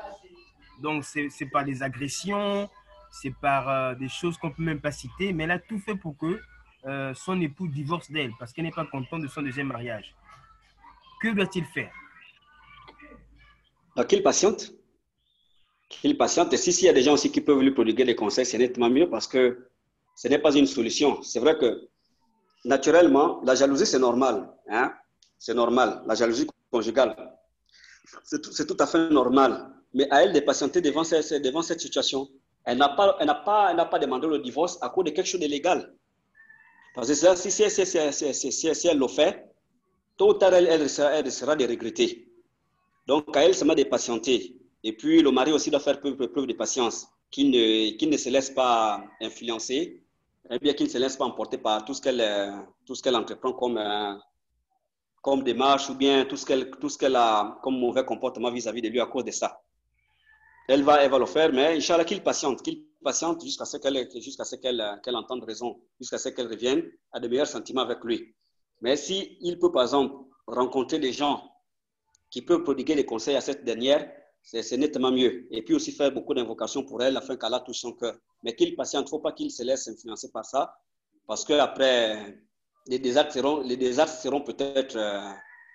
Donc, c'est par des agressions, c'est par des choses qu'on ne peut même pas citer, mais elle a tout fait pour que son époux divorce d'elle parce qu'elle n'est pas contente de son deuxième mariage. Que doit-il faire? Qu'il patiente. Qu'il patiente. Et s'il y a des gens aussi qui peuvent lui prodiguer des conseils, c'est nettement mieux parce que ce n'est pas une solution. C'est vrai que naturellement, la jalousie, c'est normal. Hein? C'est normal. La jalousie conjugale, c'est tout à fait normal. Mais à elle de patienter devant cette situation. Elle n'a pas demandé le divorce à cause de quelque chose de légal. Parce que ça, si elle le fait, tôt ou tard, elle risquera de regretter. Donc, à elle seulement de patienter. Et puis, le mari aussi doit faire preuve de patience, qu'il ne se laisse pas influencer, et bien qu'il ne se laisse pas emporter par tout ce qu'elle entreprend comme démarche ou bien tout ce qu'elle a comme mauvais comportement vis-à-vis de lui à cause de ça. Elle va le faire, mais Inch'Allah, qu'il patiente jusqu'à ce qu'elle entende raison, jusqu'à ce qu'elle revienne à de meilleurs sentiments avec lui. Mais s'il peut, par exemple, rencontrer des gens qui peuvent prodiguer des conseils à cette dernière, c'est nettement mieux. Et puis aussi faire beaucoup d'invocations pour elle afin qu'Allah touche son cœur. Mais qu'il patiente, il ne faut pas qu'il se laisse influencer par ça, parce qu'après, les désastres seront peut-être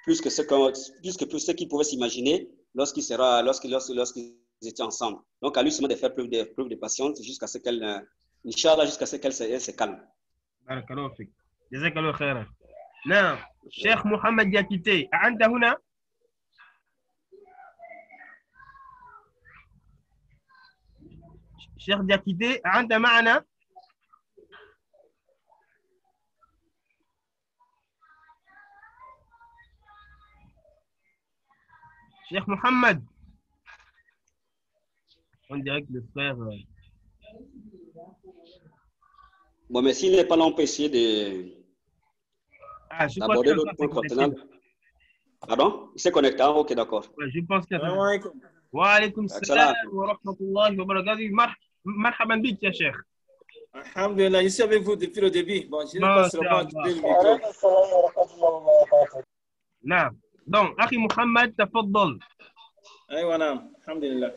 plus que ce qu'ils pouvaient s'imaginer lorsqu'ils étaient ensemble. Donc, à lui seulement de faire preuve de patience jusqu'à ce qu'elle, Inch'Allah, jusqu'à ce qu'elle se calme. Barakallahu fik. Jazakallahu khairan. Now, Cheikh Mohamed Diakité, أنت هنا؟ شيخ دياكيتي أنت معنا؟ Cheikh Mohamed. On dirait que le frère. Bon, mais s'il n'est pas là, on peut essayer d'aborder d'autres points pertinents. Pardon? Il s'est connecté. Ah, ok, d'accord. Ouais, je pense qu'il y a. Wa alaykoum salam wa rahmatullahi wa barakatuh. Marhaban bik, ya Cheikh. Alhamdulillah, je suis avec vous depuis le début. Bon, je n'ai pas seulement activé le micro. نعم. Donc, Akhi Mohamed, tafaddal. أيوة نعم الحمد لله.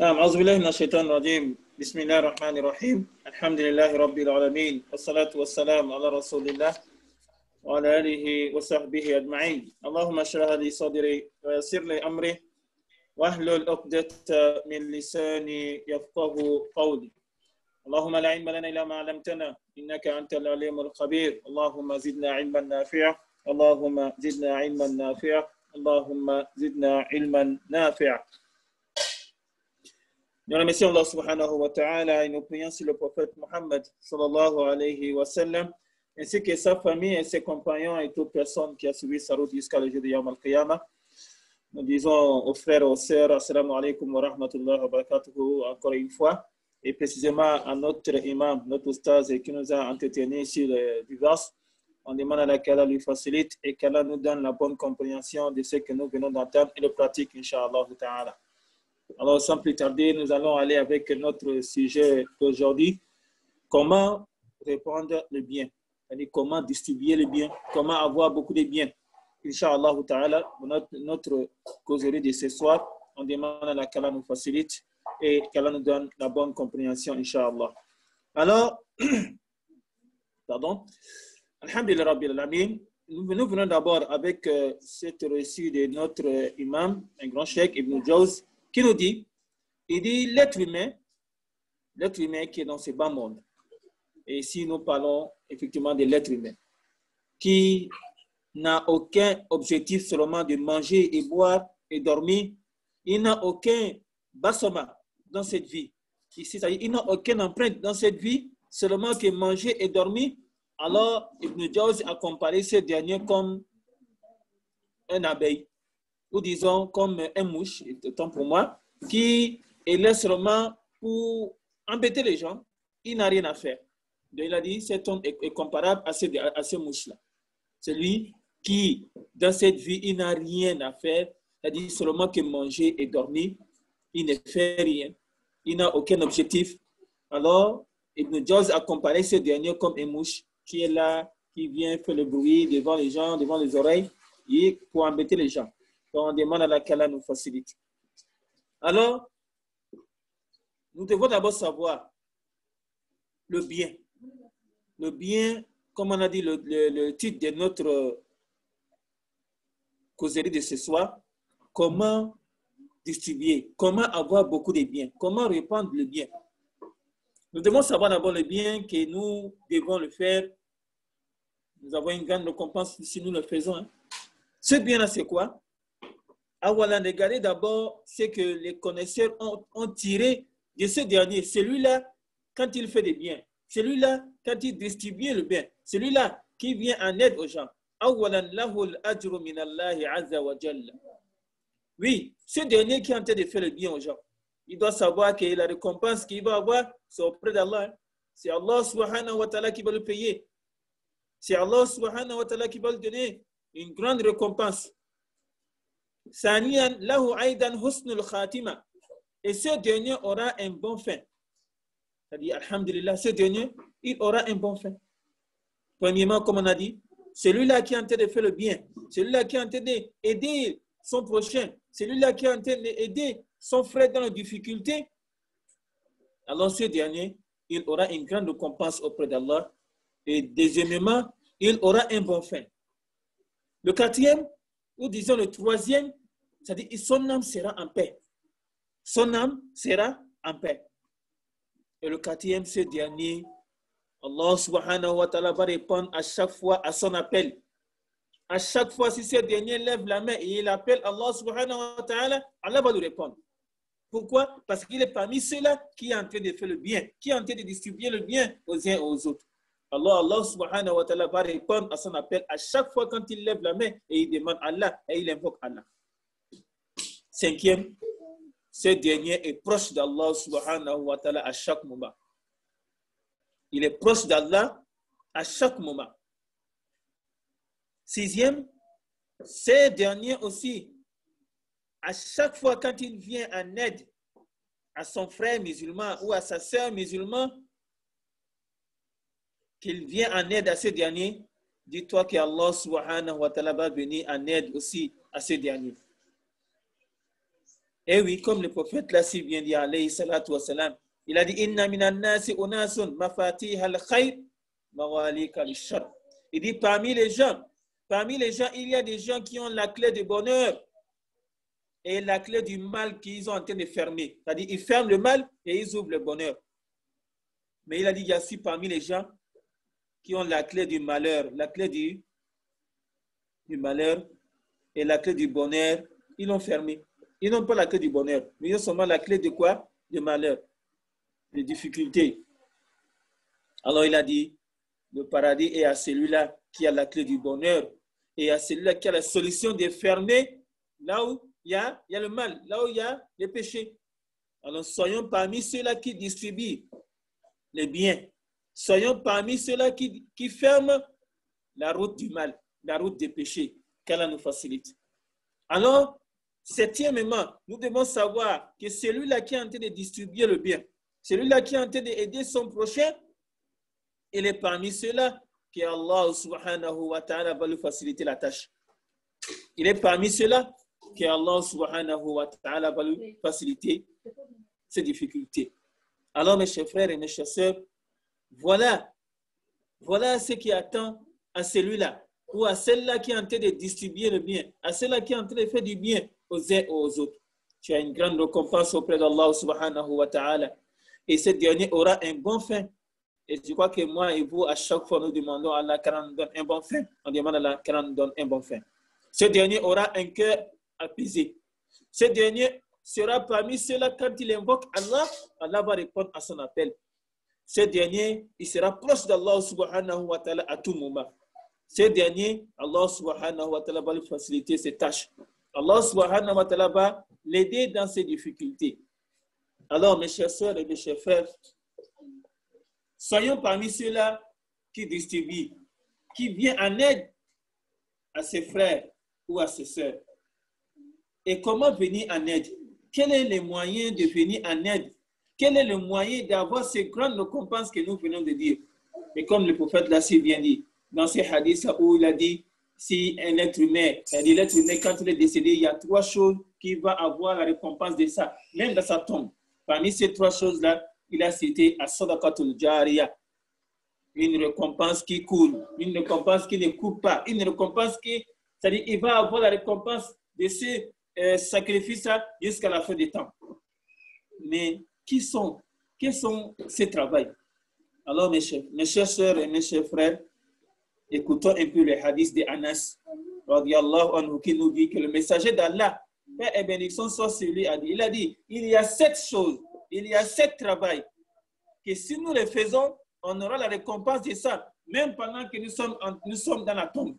نعم أعوذ بالله من الشيطان الرجيم. بسم الله الرحمن الرحيم. الحمد لله رب العالمين والصلاة والسلام على رسول الله وعلى آله وصحبه أجمعين. اللهم اشرح لي صدري ويسر لي أمري واحلل عقدة من لساني يفقه قولي. اللهم لا علم لنا إلا ما علمتنا إنك أنت العليم الخبير. اللهم زدنا علما نافعا. اللهم زدنا علما نافعا. اللهم زدنا علما نافعا. Nous remercions Allah subhanahu wa ta'ala et nous prions sur le prophète Mohammed sallallahu alayhi wa sallam, ainsi que sa famille et ses compagnons et toute personne qui a suivi sa route jusqu'à le jour de Yawm al-Qiyamah. Nous disons aux frères et aux sœurs, assalamu alaikum wa rahmatullahi wa barakatuhu encore une fois, et précisément à notre imam, notre ustaz qui nous a entretenus sur le divorce. On demande à qu'Allah lui facilite et qu'Allah nous donne la bonne compréhension de ce que nous venons d'entendre et le pratique, Inch'Allah ta'ala. Alors, sans plus tarder, nous allons aller avec notre sujet d'aujourd'hui. Comment répandre le bien, c'est-à-dire comment distribuer le bien, comment avoir beaucoup de biens. Inch'Allah ta'ala, notre causerie de ce soir, on demande à qu'Allah nous facilite et qu'Allah nous donne la bonne compréhension, Inch'Allah. Alors, pardon. Alhamdulillah Rabbil Alamin. Nous venons d'abord avec cette reçu de notre imam, un grand cheikh, Ibn Jawz, qui nous dit, il dit l'être humain qui est dans ce bas monde. Et ici, nous parlons effectivement de l'être humain, qui n'a aucun objectif seulement de manger et boire et dormir. Il n'a aucun bassement dans cette vie. Ici, c'est-à-dire, il n'a aucune empreinte dans cette vie, seulement que manger et dormir. Alors, Ibn Jawz a comparé ce dernier comme un abeille, ou disons comme un mouche, autant pour moi, qui est là seulement pour embêter les gens. Il n'a rien à faire. Donc, il a dit, cet homme est comparable à ce mouche-là. Celui qui, dans cette vie, il n'a rien à faire, c'est-à-dire seulement que manger et dormir, il ne fait rien. Il n'a aucun objectif. Alors, Ibn Jawz a comparé ce dernier comme un mouche qui est là, qui vient faire le bruit devant les gens, devant les oreilles, et pour embêter les gens. Donc, on demande à laquelle nous facilite. Alors, nous devons d'abord savoir le bien. Le bien, comme on a dit le titre de notre causerie de ce soir, comment distribuer, comment avoir beaucoup de biens, comment répandre le bien. Nous devons savoir d'abord le bien que nous devons le faire. Nous avons une grande récompense si nous le faisons. Hein. Ce bien-là, c'est quoi? Regardez d'abord ce que les connaisseurs ont tiré de ce dernier. Celui-là, quand il fait des biens. Celui-là, quand il distribue le bien. Celui-là qui vient en aide aux gens. Oui, ce dernier qui est en train de faire le bien aux gens. Il doit savoir que la récompense qu'il va avoir, c'est auprès d'Allah. C'est Allah subhanahu wa ta'ala qui va le payer. C'est Allah subhanahu wa ta'ala qui va lui donner une grande récompense. Saniyan lahu aidan husnul khatima. Et ce dernier aura un bon fin. C'est-à-dire, alhamdulillah, ce dernier, il aura un bon fin. Premièrement, comme on a dit, celui-là qui est en train de faire le bien, celui-là qui est en train d'aider son prochain, celui-là qui est en train d'aider son frère dans la difficulté, alors ce dernier, il aura une grande récompense auprès d'Allah. Et deuxièmement, il aura un bon fin. Le quatrième, ou disons le troisième, c'est-à-dire son âme sera en paix. Son âme sera en paix. Et le quatrième, ce dernier, Allah subhanahu wa ta'ala va répondre à chaque fois à son appel. À chaque fois, si ce dernier lève la main et il appelle Allah subhanahu wa ta'ala, Allah va lui répondre. Pourquoi? Parce qu'il est parmi ceux-là qui est en train de faire le bien, qui est en train de distribuer le bien aux uns et aux autres. Allah subhanahu wa ta'ala va répondre à son appel à chaque fois quand il lève la main et il demande Allah et il invoque Allah. Cinquième, ce dernier est proche d'Allah subhanahu wa ta'ala à chaque moment. Il est proche d'Allah à chaque moment. Sixième, ce dernier aussi, à chaque fois quand il vient en aide à son frère musulman ou à sa sœur musulmane, qu'il vient en aide à ce dernier, dis-toi que Allah subhanahu wa ta'ala va venir en aide aussi à ce dernier. Et oui, comme le prophète l'a si bien dit, alayhi salatu wassalam, il a dit, Inna minan nasi unasun mafatih al-khayr mawalika al-shar. Il dit, parmi les gens, il y a des gens qui ont la clé du bonheur et la clé du mal qu'ils sont en train de fermer. C'est-à-dire, ils ferment le mal et ils ouvrent le bonheur. Mais il a dit, il y a aussi parmi les gens qui ont la clé du malheur, la clé du malheur et la clé du bonheur, ils l'ont fermé. Ils n'ont pas la clé du bonheur, mais ils ont seulement la clé de quoi? Du malheur, des difficultés. Alors il a dit, le paradis est à celui-là qui a la clé du bonheur et à celui-là qui a la solution de fermer là où il y a le mal, là où il y a les péchés. Alors soyons parmi ceux-là qui distribuent les biens. Soyons parmi ceux-là qui ferment la route du mal, la route des péchés, qu'Allah nous facilite. Alors, septièmement, nous devons savoir que celui-là qui est en train de distribuer le bien, celui-là qui est en train d'aider son prochain, il est parmi ceux-là que Allah subhanahu wa ta'ala va lui faciliter la tâche. Il est parmi ceux-là que Allah subhanahu wa ta'ala va lui faciliter ses difficultés. Alors, mes chers frères et mes chères sœurs, voilà ce qui attend à celui-là ou à celle-là qui est en train de distribuer le bien, à celle-là qui est en train de faire du bien aux uns et aux autres. Tu as une grande récompense auprès d'Allah subhanahu wa ta'ala. Et ce dernier aura un bon fin. Et je crois que moi et vous, à chaque fois, nous demandons à Allah qu'Allah nous donne un bon fin. On demande à Allah qu'Allah nous donne un bon fin. Ce dernier aura un cœur apaisé. Ce dernier sera parmi ceux-là, quand il invoque Allah, Allah va répondre à son appel. Ce dernier, il sera proche d'Allah subhanahu wa ta'ala à tout moment. Ce dernier, Allah subhanahu wa ta'ala va lui faciliter ses tâches. Allah subhanahu wa ta'ala va l'aider dans ses difficultés. Alors, mes chers sœurs et mes chers frères, soyons parmi ceux-là qui distribuent, qui viennent en aide à ses frères ou à ses sœurs. Et comment venir en aide? Quel est le moyen de venir en aide? Quel est le moyen d'avoir ces grandes récompenses que nous venons de dire? Et comme le prophète l'a si bien dit, dans ces hadiths où il a dit, si un être humain, c'est-à-dire l'être humain, quand il est décédé, il y a trois choses qui va avoir la récompense de ça, même dans sa tombe. Parmi ces trois choses-là, il a cité as-sadaqatul jariya, une récompense qui coule, une récompense qui ne coupe pas, une récompense qui, c'est-à-dire il va avoir la récompense de ces sacrifices-là jusqu'à la fin des temps. Mais quels sont ces travaux? Alors, mes chers sœurs et mes chers frères, écoutons un peu le hadith de Anas, radiallahu anhu, qui nous dit que le messager d'Allah, paix et bénédiction soit sur lui, il a dit, il y a 7 choses, il y a 7 travaux, que si nous les faisons, on aura la récompense de ça, même pendant que nous sommes dans la tombe.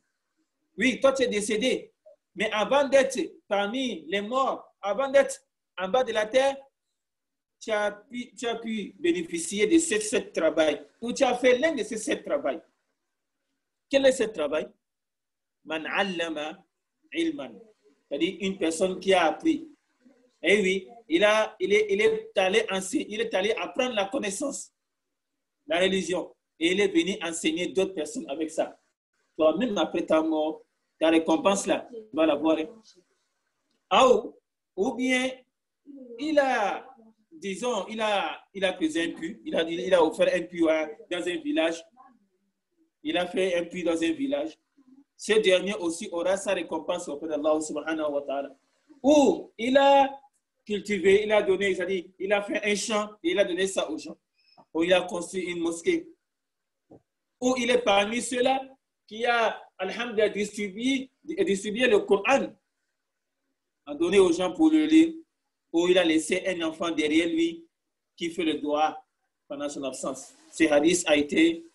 Oui, toi tu es décédé, mais avant d'être parmi les morts, avant d'être en bas de la terre, tu as pu bénéficier de ces 7 travaux, ou tu as fait l'un de ces 7 travaux. Quel est ce travail? Man allama ilman. C'est-à-dire une personne qui a appris. Et oui, il est allé apprendre la connaissance, la religion. Et il est venu enseigner d'autres personnes avec ça. Toi-même, après ta mort, ta récompense là, tu vas la voir. Ou bien, il a pesé un puits, il a offert un puits dans un village. Il a fait un puits dans un village. Ce dernier aussi aura sa récompense auprès d'Allah subhanahu wa ta'ala. Ou il a cultivé, il a donné, c'est-à-dire il a fait un champ et il a donné ça aux gens. Ou il a construit une mosquée. Ou il est parmi ceux-là qui a, alhamdulillah, distribué le Coran, a donné aux gens pour le lire. Ou il a laissé un enfant derrière lui qui fait le doigt pendant son absence. Ce hadith a été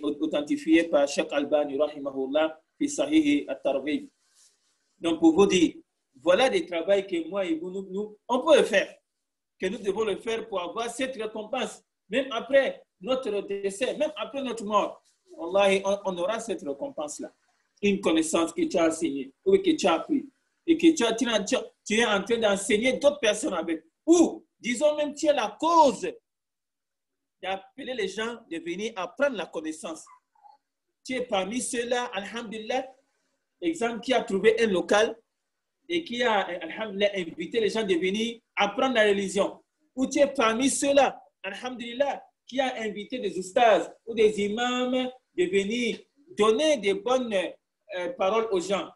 authentifié par Cheikh Albani, rahimahullah, fi Sahih at-Targhib. Donc, pour vous dire, voilà des travaux que moi et vous, on peut le faire, que nous devons le faire pour avoir cette récompense, même après notre décès, même après notre mort. Wallahi, on aura cette récompense-là. Une connaissance que tu as enseignée, ou que tu as appris, et que tu es en train d'enseigner d'autres personnes avec. Ou, disons même, tu es la cause d'appeler les gens de venir apprendre la connaissance. Tu es parmi ceux-là, alhamdulillah, exemple, qui a trouvé un local et qui a, alhamdulillah, invité les gens de venir apprendre la religion. Ou tu es parmi ceux-là, alhamdulillah, qui a invité des oustas ou des imams de venir donner des bonnes paroles aux gens.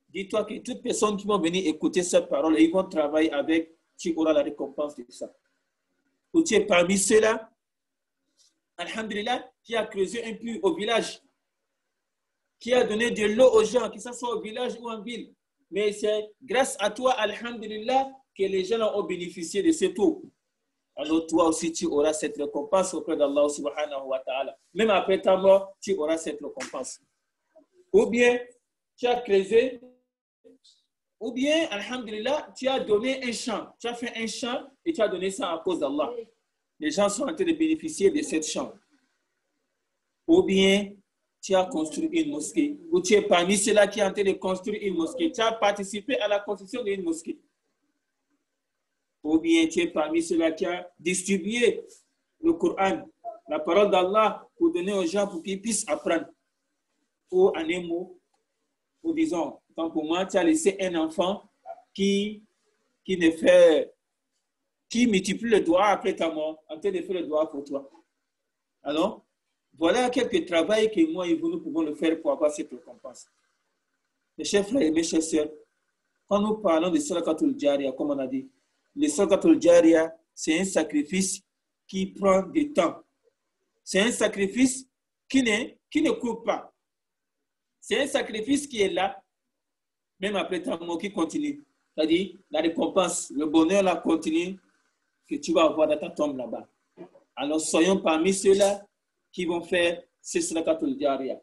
Dis-toi que toutes personnes qui vont venir écouter cette parole et ils vont travailler avec, tu auras la récompense de ça. Ou tu es parmi ceux-là, alhamdulillah, qui a creusé un puits au village, qui a donné de l'eau aux gens, que ce soit au village ou en ville. Mais c'est grâce à toi, alhamdulillah, que les gens ont bénéficié de cette eau. Alors toi aussi, tu auras cette récompense auprès d'Allah subhanahu wa ta'ala. Même après ta mort, tu auras cette récompense. Ou bien, tu as creusé, ou bien, alhamdulillah, tu as donné un champ. Tu as fait un champ et tu as donné ça à cause d'Allah. Les gens sont en train de bénéficier de cette champ. Ou bien, tu as construit une mosquée. Ou tu es parmi ceux-là qui sont en train de construire une mosquée. Tu as participé à la construction d'une mosquée. Ou bien tu es parmi ceux-là qui ont distribué le Coran, la parole d'Allah, pour donner aux gens pour qu'ils puissent apprendre. Ou en un mot, ou disons, tant pour moi, tu as laissé un enfant qui multiplie le doigt après ta mort, en train de faire le doigt pour toi. Alors, voilà quelques travaux que moi et vous, nous pouvons le faire pour avoir cette récompense. Mes chers frères et mes chères sœurs, quand nous parlons de Sadaqatul Jariya, comme on a dit, le Sadaqatul Jariya, c'est un sacrifice qui prend du temps. C'est un sacrifice qui ne coupe pas. C'est un sacrifice qui est là, même après ta mort, qui continue. C'est-à-dire, la récompense, le bonheur, la continue, que tu vas avoir dans ta tombe là-bas. Alors, soyons parmi ceux-là qui vont faire ce Sadaqatul Jariya.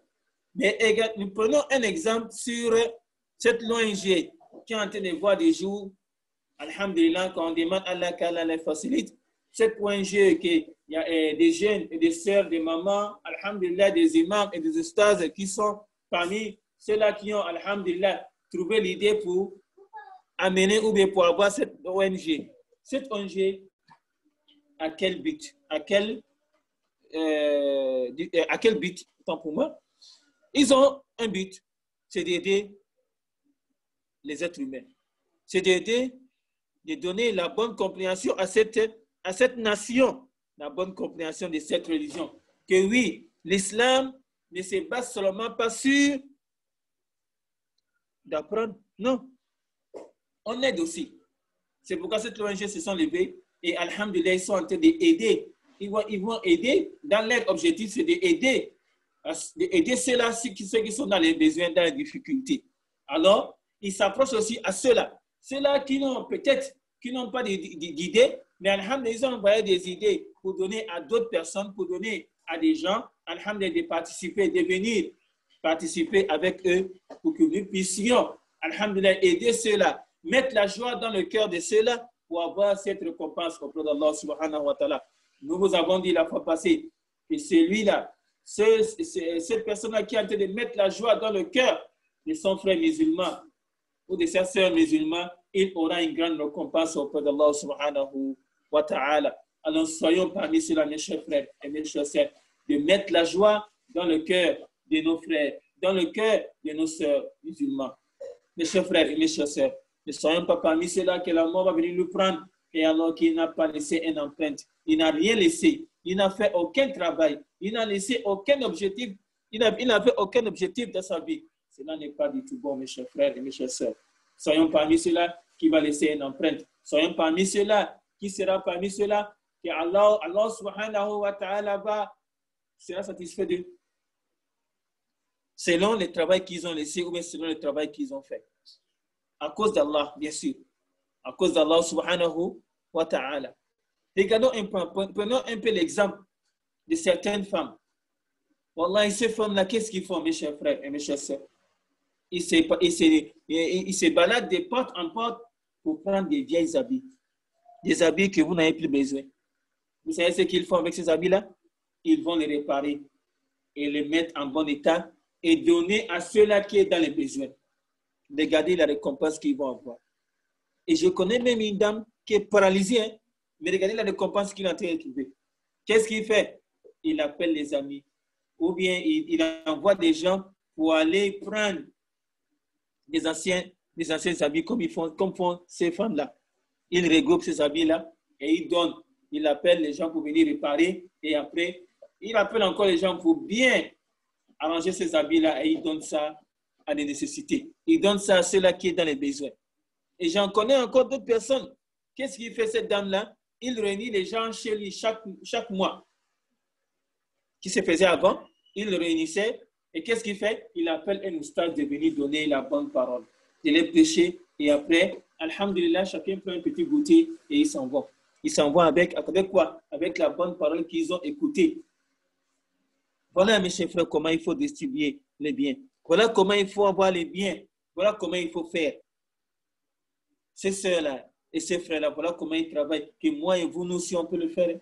Mais nous prenons un exemple sur cette l'ONG qui est en train de voir des jours. Alhamdulillah, quand on demande à Allah qu'Allah les facilite, cette ONG, qu'il y a des jeunes et des sœurs, des mamans, alhamdulillah, des imams et des ustaz qui sont parmi ceux-là qui ont, alhamdulillah, trouvé l'idée pour amener ou bien pour avoir cette ONG. Cette ONG, à quel but? À quel but? Tant pour moi. Ils ont un but, c'est d'aider les êtres humains. C'est d'aider, de donner la bonne compréhension à cette nation, la bonne compréhension de cette religion. Que oui, l'islam ne se base seulement pas sur d'apprendre. Non. On aide aussi. C'est pourquoi cette ONG se sont levées et alhamdulillah, ils sont en train d'aider. Ils vont aider, dans leur objectif, c'est d'aider ceux-là, ceux qui sont dans les besoins, dans les difficultés. Alors, ils s'approchent aussi à ceux-là. Ceux-là qui n'ont pas d'idées, mais alhamdulillah, ils ont envoyé des idées pour donner à d'autres personnes, pour donner à des gens, alhamdulillah, de participer, de venir participer avec eux pour que nous puissions, alhamdulillah, aider ceux-là, mettre la joie dans le cœur de ceux-là pour avoir cette récompense auprès d'Allah subhanahu wa ta'ala. Nous vous avons dit la fois passée que celui-là, cette personne-là qui est en train de mettre la joie dans le cœur de son frère musulman ou de sa sœur musulmane, il aura une grande récompense auprès d'Allah subhanahu wa ta'ala. Alors soyons parmi ceux-là, mes chers frères et mes chères sœurs, de mettre la joie dans le cœur de nos frères, dans le cœur de nos sœurs musulmans. Mes chers frères et mes chères sœurs, ne soyons pas parmi ceux-là que la mort va venir nous prendre et alors qu'il n'a pas laissé une empreinte. Il n'a rien laissé. Il n'a fait aucun travail. Il n'a laissé aucun objectif. Il n'a fait aucun objectif dans sa vie. Cela n'est pas du tout bon, mes chers frères et mes chères sœurs. Soyons parmi ceux-là qui va laisser une empreinte. Soyons parmi ceux-là qui sera parmi ceux-là que Allah subhanahu wa ta'ala sera satisfait d'eux. Selon le travail qu'ils ont laissé ou bien selon le travail qu'ils ont fait. À cause d'Allah, bien sûr. À cause d'Allah subhanahu wa ta'ala. Regardons prenons un peu l'exemple de certaines femmes. Wallah, ces femmes-là, qu'est-ce qu'ils font, mes chers frères et mes chères sœurs? Ils se baladent de porte en porte pour prendre des vieilles habits. Des habits que vous n'avez plus besoin. Vous savez ce qu'ils font avec ces habits-là? Ils vont les réparer et les mettre en bon état et donner à ceux-là qui sont dans les besoins. Regardez la récompense qu'ils vont avoir. Et je connais même une dame qui est paralysée, hein, mais regardez la récompense qu'il est en train de trouver. Qu'est-ce qu'il fait? Il appelle les amis. Ou bien il envoie des gens pour aller prendre des anciens des anciens habits comme font ces femmes-là. Ils regroupent ces habits-là et ils donnent. Il appelle les gens pour venir réparer et après, il appelle encore les gens pour bien arranger ces habits-là et il donne ça à des nécessités. Il donne ça à ceux-là qui sont dans les besoins. Et j'en connais encore d'autres personnes. Qu'est-ce qu'il fait cette dame-là? Il réunit les gens chez lui chaque mois. Qui se faisait avant, il le réunissait et qu'est-ce qu'il fait? Il appelle un oustaz de venir donner la bonne parole, de les prêcher et après, alhamdulillah, chacun prend un petit goûter et ils s'en vont. Ils s'en vont avec quoi? Avec la bonne parole qu'ils ont écoutée. Voilà, mes chers frères, comment il faut distribuer les biens. Voilà comment il faut avoir les biens. Voilà comment il faut faire. Ces sœurs-là et ces frères-là, voilà comment ils travaillent. Que moi et vous, nous aussi, on peut le faire.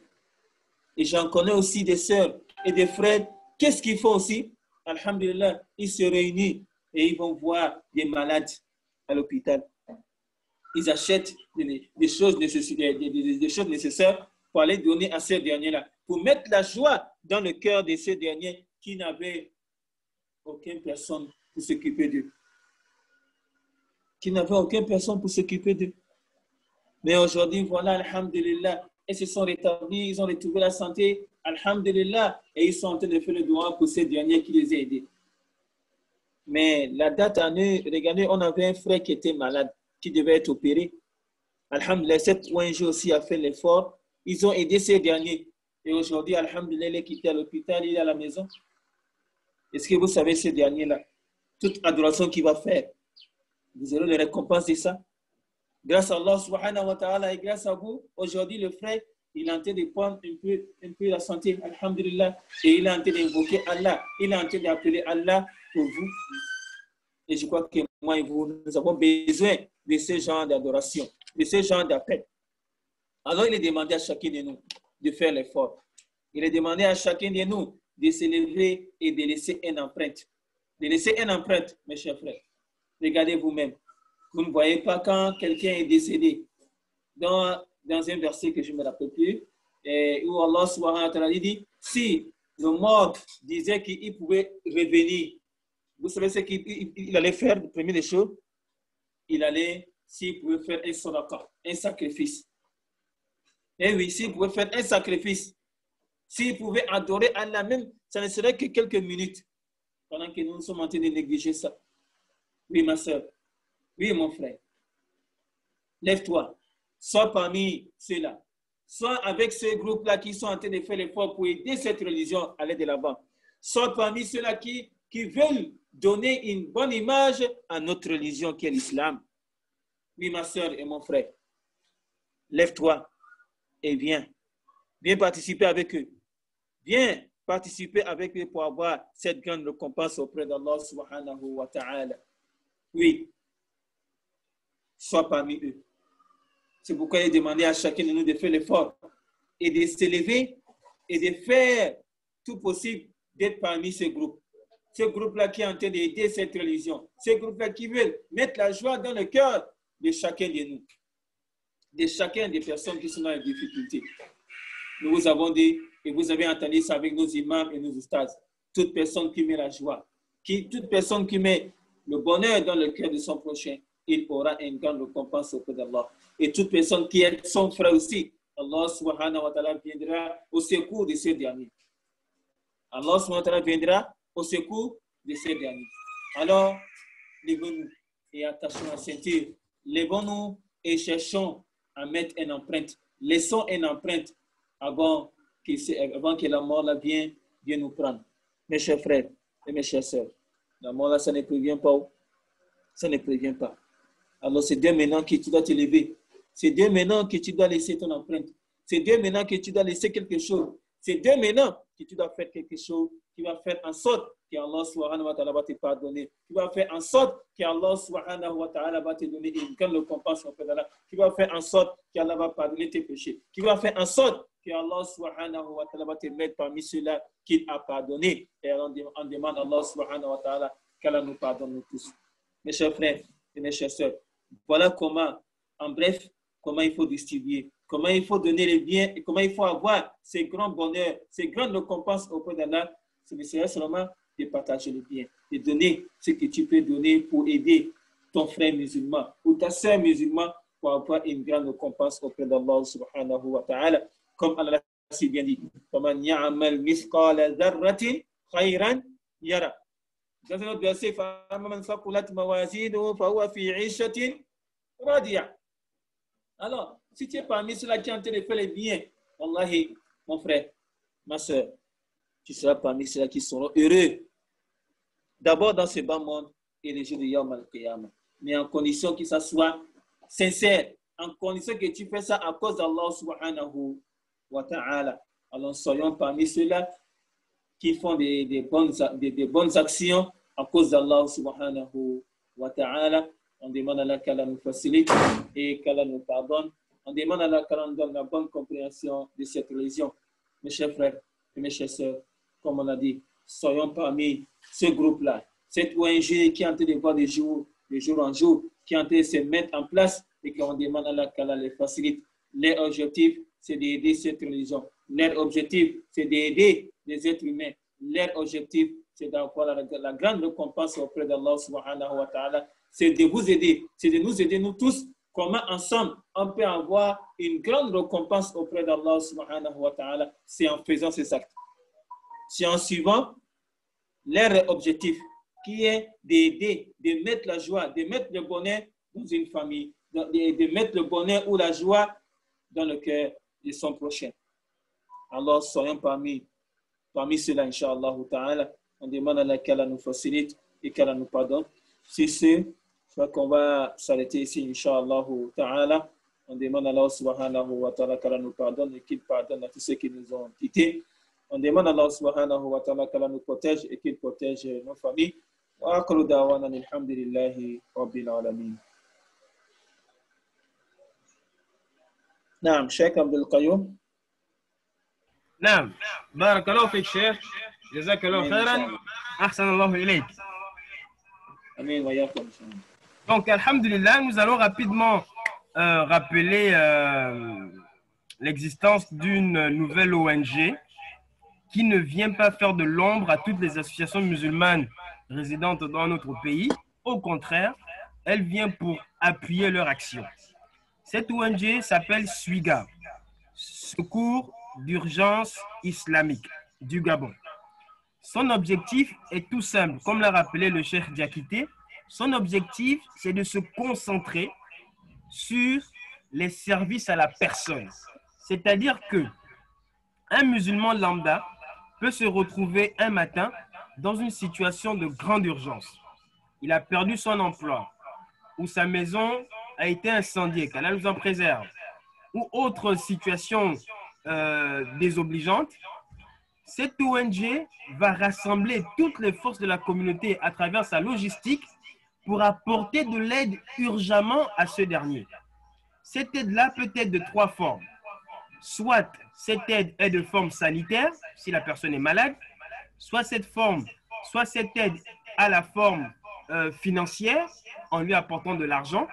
Et j'en connais aussi des sœurs et des frères. Qu'est-ce qu'ils font aussi? Alhamdulillah, ils se réunissent et ils vont voir des malades à l'hôpital. Ils achètent des choses nécessaires pour aller donner à ces derniers-là, pour mettre la joie dans le cœur de ces derniers qui n'avaient aucune personne pour s'occuper d'eux. Qui n'avaient aucune personne pour s'occuper d'eux. Mais aujourd'hui, voilà, alhamdulillah, ils se sont rétablis, ils ont retrouvé la santé, alhamdulillah, et ils sont en train de faire le doigt pour ces derniers qui les ont aidés. Mais la date année, regardez, on avait un frère qui était malade, qui devait être opéré. Alhamdulillah, cette ONG aussi a fait l'effort. Ils ont aidé ces derniers. Et aujourd'hui, alhamdulillah, il est quitté à l'hôpital, il est à la maison. Est-ce que vous savez ces derniers-là? Toute adoration qu'il va faire, vous aurez les récompenses de ça. Grâce à Allah subhanahu wa ta'ala et grâce à vous, aujourd'hui, le frère, il est en train de prendre un peu la santé, alhamdulillah, et il est en train d'invoquer Allah. Il est en train d'appeler Allah pour vous. Et je crois que moi et vous, nous avons besoin de ce genre d'adoration, de ce genre d'appel. Alors, il est demandé à chacun de nous de faire l'effort. Il est demandé à chacun de nous de se lever et de laisser une empreinte. De laisser une empreinte, mes chers frères. Regardez vous-même. Vous ne voyez pas quand quelqu'un est décédé. Dans un verset que je ne me rappelle plus, où Allah subhanahu wa ta'ala dit, si le mort disait qu'il pouvait revenir, vous savez ce qu'il allait faire, la première des choses? Il allait, s'il pouvait faire un sadaqa, un sacrifice. Et oui, s'il pouvait faire un sacrifice, s'il pouvait adorer Allah même, ça ne serait que quelques minutes, pendant que nous sommes en train de négliger ça. Oui, ma soeur. Oui, mon frère. Lève-toi. Sois parmi ceux-là. Sois avec ce groupe-là qui sont en train de faire l'effort pour aider cette religion à aller de l'avant. Sois parmi ceux-là qui veulent donner une bonne image à notre religion qui est l'islam. Oui, ma soeur et mon frère. Lève-toi et viens. Viens participer avec eux. Viens participer avec eux pour avoir cette grande récompense auprès d'Allah subhanahu wa ta'ala. Oui. Sois parmi eux. C'est pourquoi il est demandé à chacun de nous de faire l'effort et de s'élever et de faire tout possible d'être parmi ces groupes. Ce groupe-là qui est en train d'aider cette religion. Ce groupe-là qui veut mettre la joie dans le cœur de chacun de nous. De chacun des personnes qui sont dans les difficultés. Nous vous avons dit, et vous avez entendu ça avec nos imams et nos ustads, toute personne qui met la joie, toute personne qui met le bonheur dans le cœur de son prochain, il aura une grande récompense auprès d'Allah. Et toute personne qui aide son frère aussi, Allah subhanahu wa ta'ala viendra au secours de ces derniers. Allah subhanahu wa ta'ala viendra au secours de ces derniers. Alors, levons-nous et attachons la ceinture. Levons-nous et cherchons à mettre une empreinte. Laissons une empreinte avant que la mort là vienne nous prendre. Mes chers frères et mes chères sœurs, la mort là, ça ne prévient pas. Ça ne prévient pas. Alors, c'est Dieu maintenant que tu dois te lever. C'est Dieu maintenant que tu dois laisser ton empreinte. C'est Dieu maintenant que tu dois laisser quelque chose. C'est Dieu maintenant que tu dois faire quelque chose qui va faire en sorte que Allah subhanahu wa ta'ala va te pardonner. Qui va faire en sorte que Allah subhanahu wa ta'ala va te donner une grande récompense auprès d'Allah. Qui va faire en sorte qu'Allah va pardonner tes péchés. Qui va faire en sorte que Allah subhanahu wa ta'ala va te mettre parmi ceux-là qu'il a pardonné. Et on demande à Allah subhanahu wa ta'ala qu'Allah nous pardonne nous tous. Mes chers frères et mes chères sœurs, voilà comment, en bref, comment il faut distribuer, comment il faut donner les biens et comment il faut avoir ces grands bonheurs, ces grandes récompenses auprès d'Allah. Ce serait seulement de partager les biens, de donner ce que tu peux donner pour aider ton frère musulman ou ta sœur musulmane pour avoir une grande récompense auprès d'Allah subhanahu wa ta'ala. Comme Allah s'est bien dit, فَمَنْ يَعْمَلْ مِثْقَالَ ذَرَّةٍ خَيْرًا يَرَى. Dans un autre verset, فَمَنْ ثَقُلَتْ مَوَازِينُهُ فَهُوَ فِي عِيشَةٍ رَاضِيَةٍ. Alors, si tu es parmi ceux-là qui ont en train de faire les biens, wallahi, mon frère, ma soeur, tu seras parmi ceux-là qui seront heureux. D'abord dans ce bas monde et les jours de Yawm al-Qiyamah. Mais en condition que ça soit sincère, en condition que tu fais ça à cause d'Allah subhanahu wa ta'ala. Alors soyons parmi ceux-là qui font des bonnes actions à cause d'Allah subhanahu wa ta'ala. On demande à Allah qu'Allah nous facilite et qu'Allah nous pardonne. On demande à Allah qu'Allah nous donne la bonne compréhension de cette religion. Mes chers frères et mes chères sœurs, comme on a dit, soyons parmi ce groupe-là. Cette ONG qui est en train de voir de jour en jour, qui est en train de se mettre en place et qu'on demande à Allah qu'Allah les facilite. Leur objectif, c'est d'aider cette religion. Leur objectif, c'est d'aider les êtres humains. Leur objectif, c'est d'avoir la grande récompense auprès d'Allah subhanahu wa ta'ala. C'est de vous aider, c'est de nous aider, nous tous, comment ensemble on peut avoir une grande récompense auprès d'Allah subhanahu wa ta'ala. C'est en faisant ces actes. C'est en suivant leur objectif, qui est d'aider, de mettre la joie, de mettre le bonheur dans une famille, de mettre le bonheur ou la joie dans le cœur de son prochain. Alors, soyons parmi ceux-là, Inch'Allah ta'ala. On demande à Allah qu'Allah nous facilite et qu'Allah nous pardonne. C'est ce, je crois qu'on va s'arrêter ici, Inch'Allah ta'ala. On demande à Allah subhanahu wa ta'ala qu'Allah nous pardonne et qu'il pardonne à tous ceux qui nous ont quittés. On demande à Allah subhanahu wa ta'ala qu'Allah nous protège et qu'il protège nos familles. Wa akhiru da'wana alhamdulillahi rabbil alamin. Naam, Cheikh Abdul Qayyum. نعم بارك الله فيك شيخ جزاك الله خيرا أحسن الله إليك. Amin wa yakum. Donc alhamdulillah, nous allons rapidement rappeler l'existence d'une nouvelle ONG qui ne vient pas faire de l'ombre à toutes les associations musulmanes résidentes dans notre pays. Au contraire, elle vient pour appuyer leur action. Cette ONG s'appelle SUIGA, Secours d'urgence islamique du Gabon. Son objectif est tout simple, comme l'a rappelé le cheikh Diakité. Son objectif, c'est de se concentrer sur les services à la personne. C'est-à-dire que un musulman lambda peut se retrouver un matin dans une situation de grande urgence. Il a perdu son emploi, ou sa maison a été incendiée, qu'Allah nous en préserve, ou autre situation désobligeante. Cette ONG va rassembler toutes les forces de la communauté à travers sa logistique pour apporter de l'aide urgemment à ce dernier. Cette aide-là peut être de trois formes. Soit cette aide est de forme sanitaire, si la personne est malade, soit cette aide a la forme financière, en lui apportant de l'argent,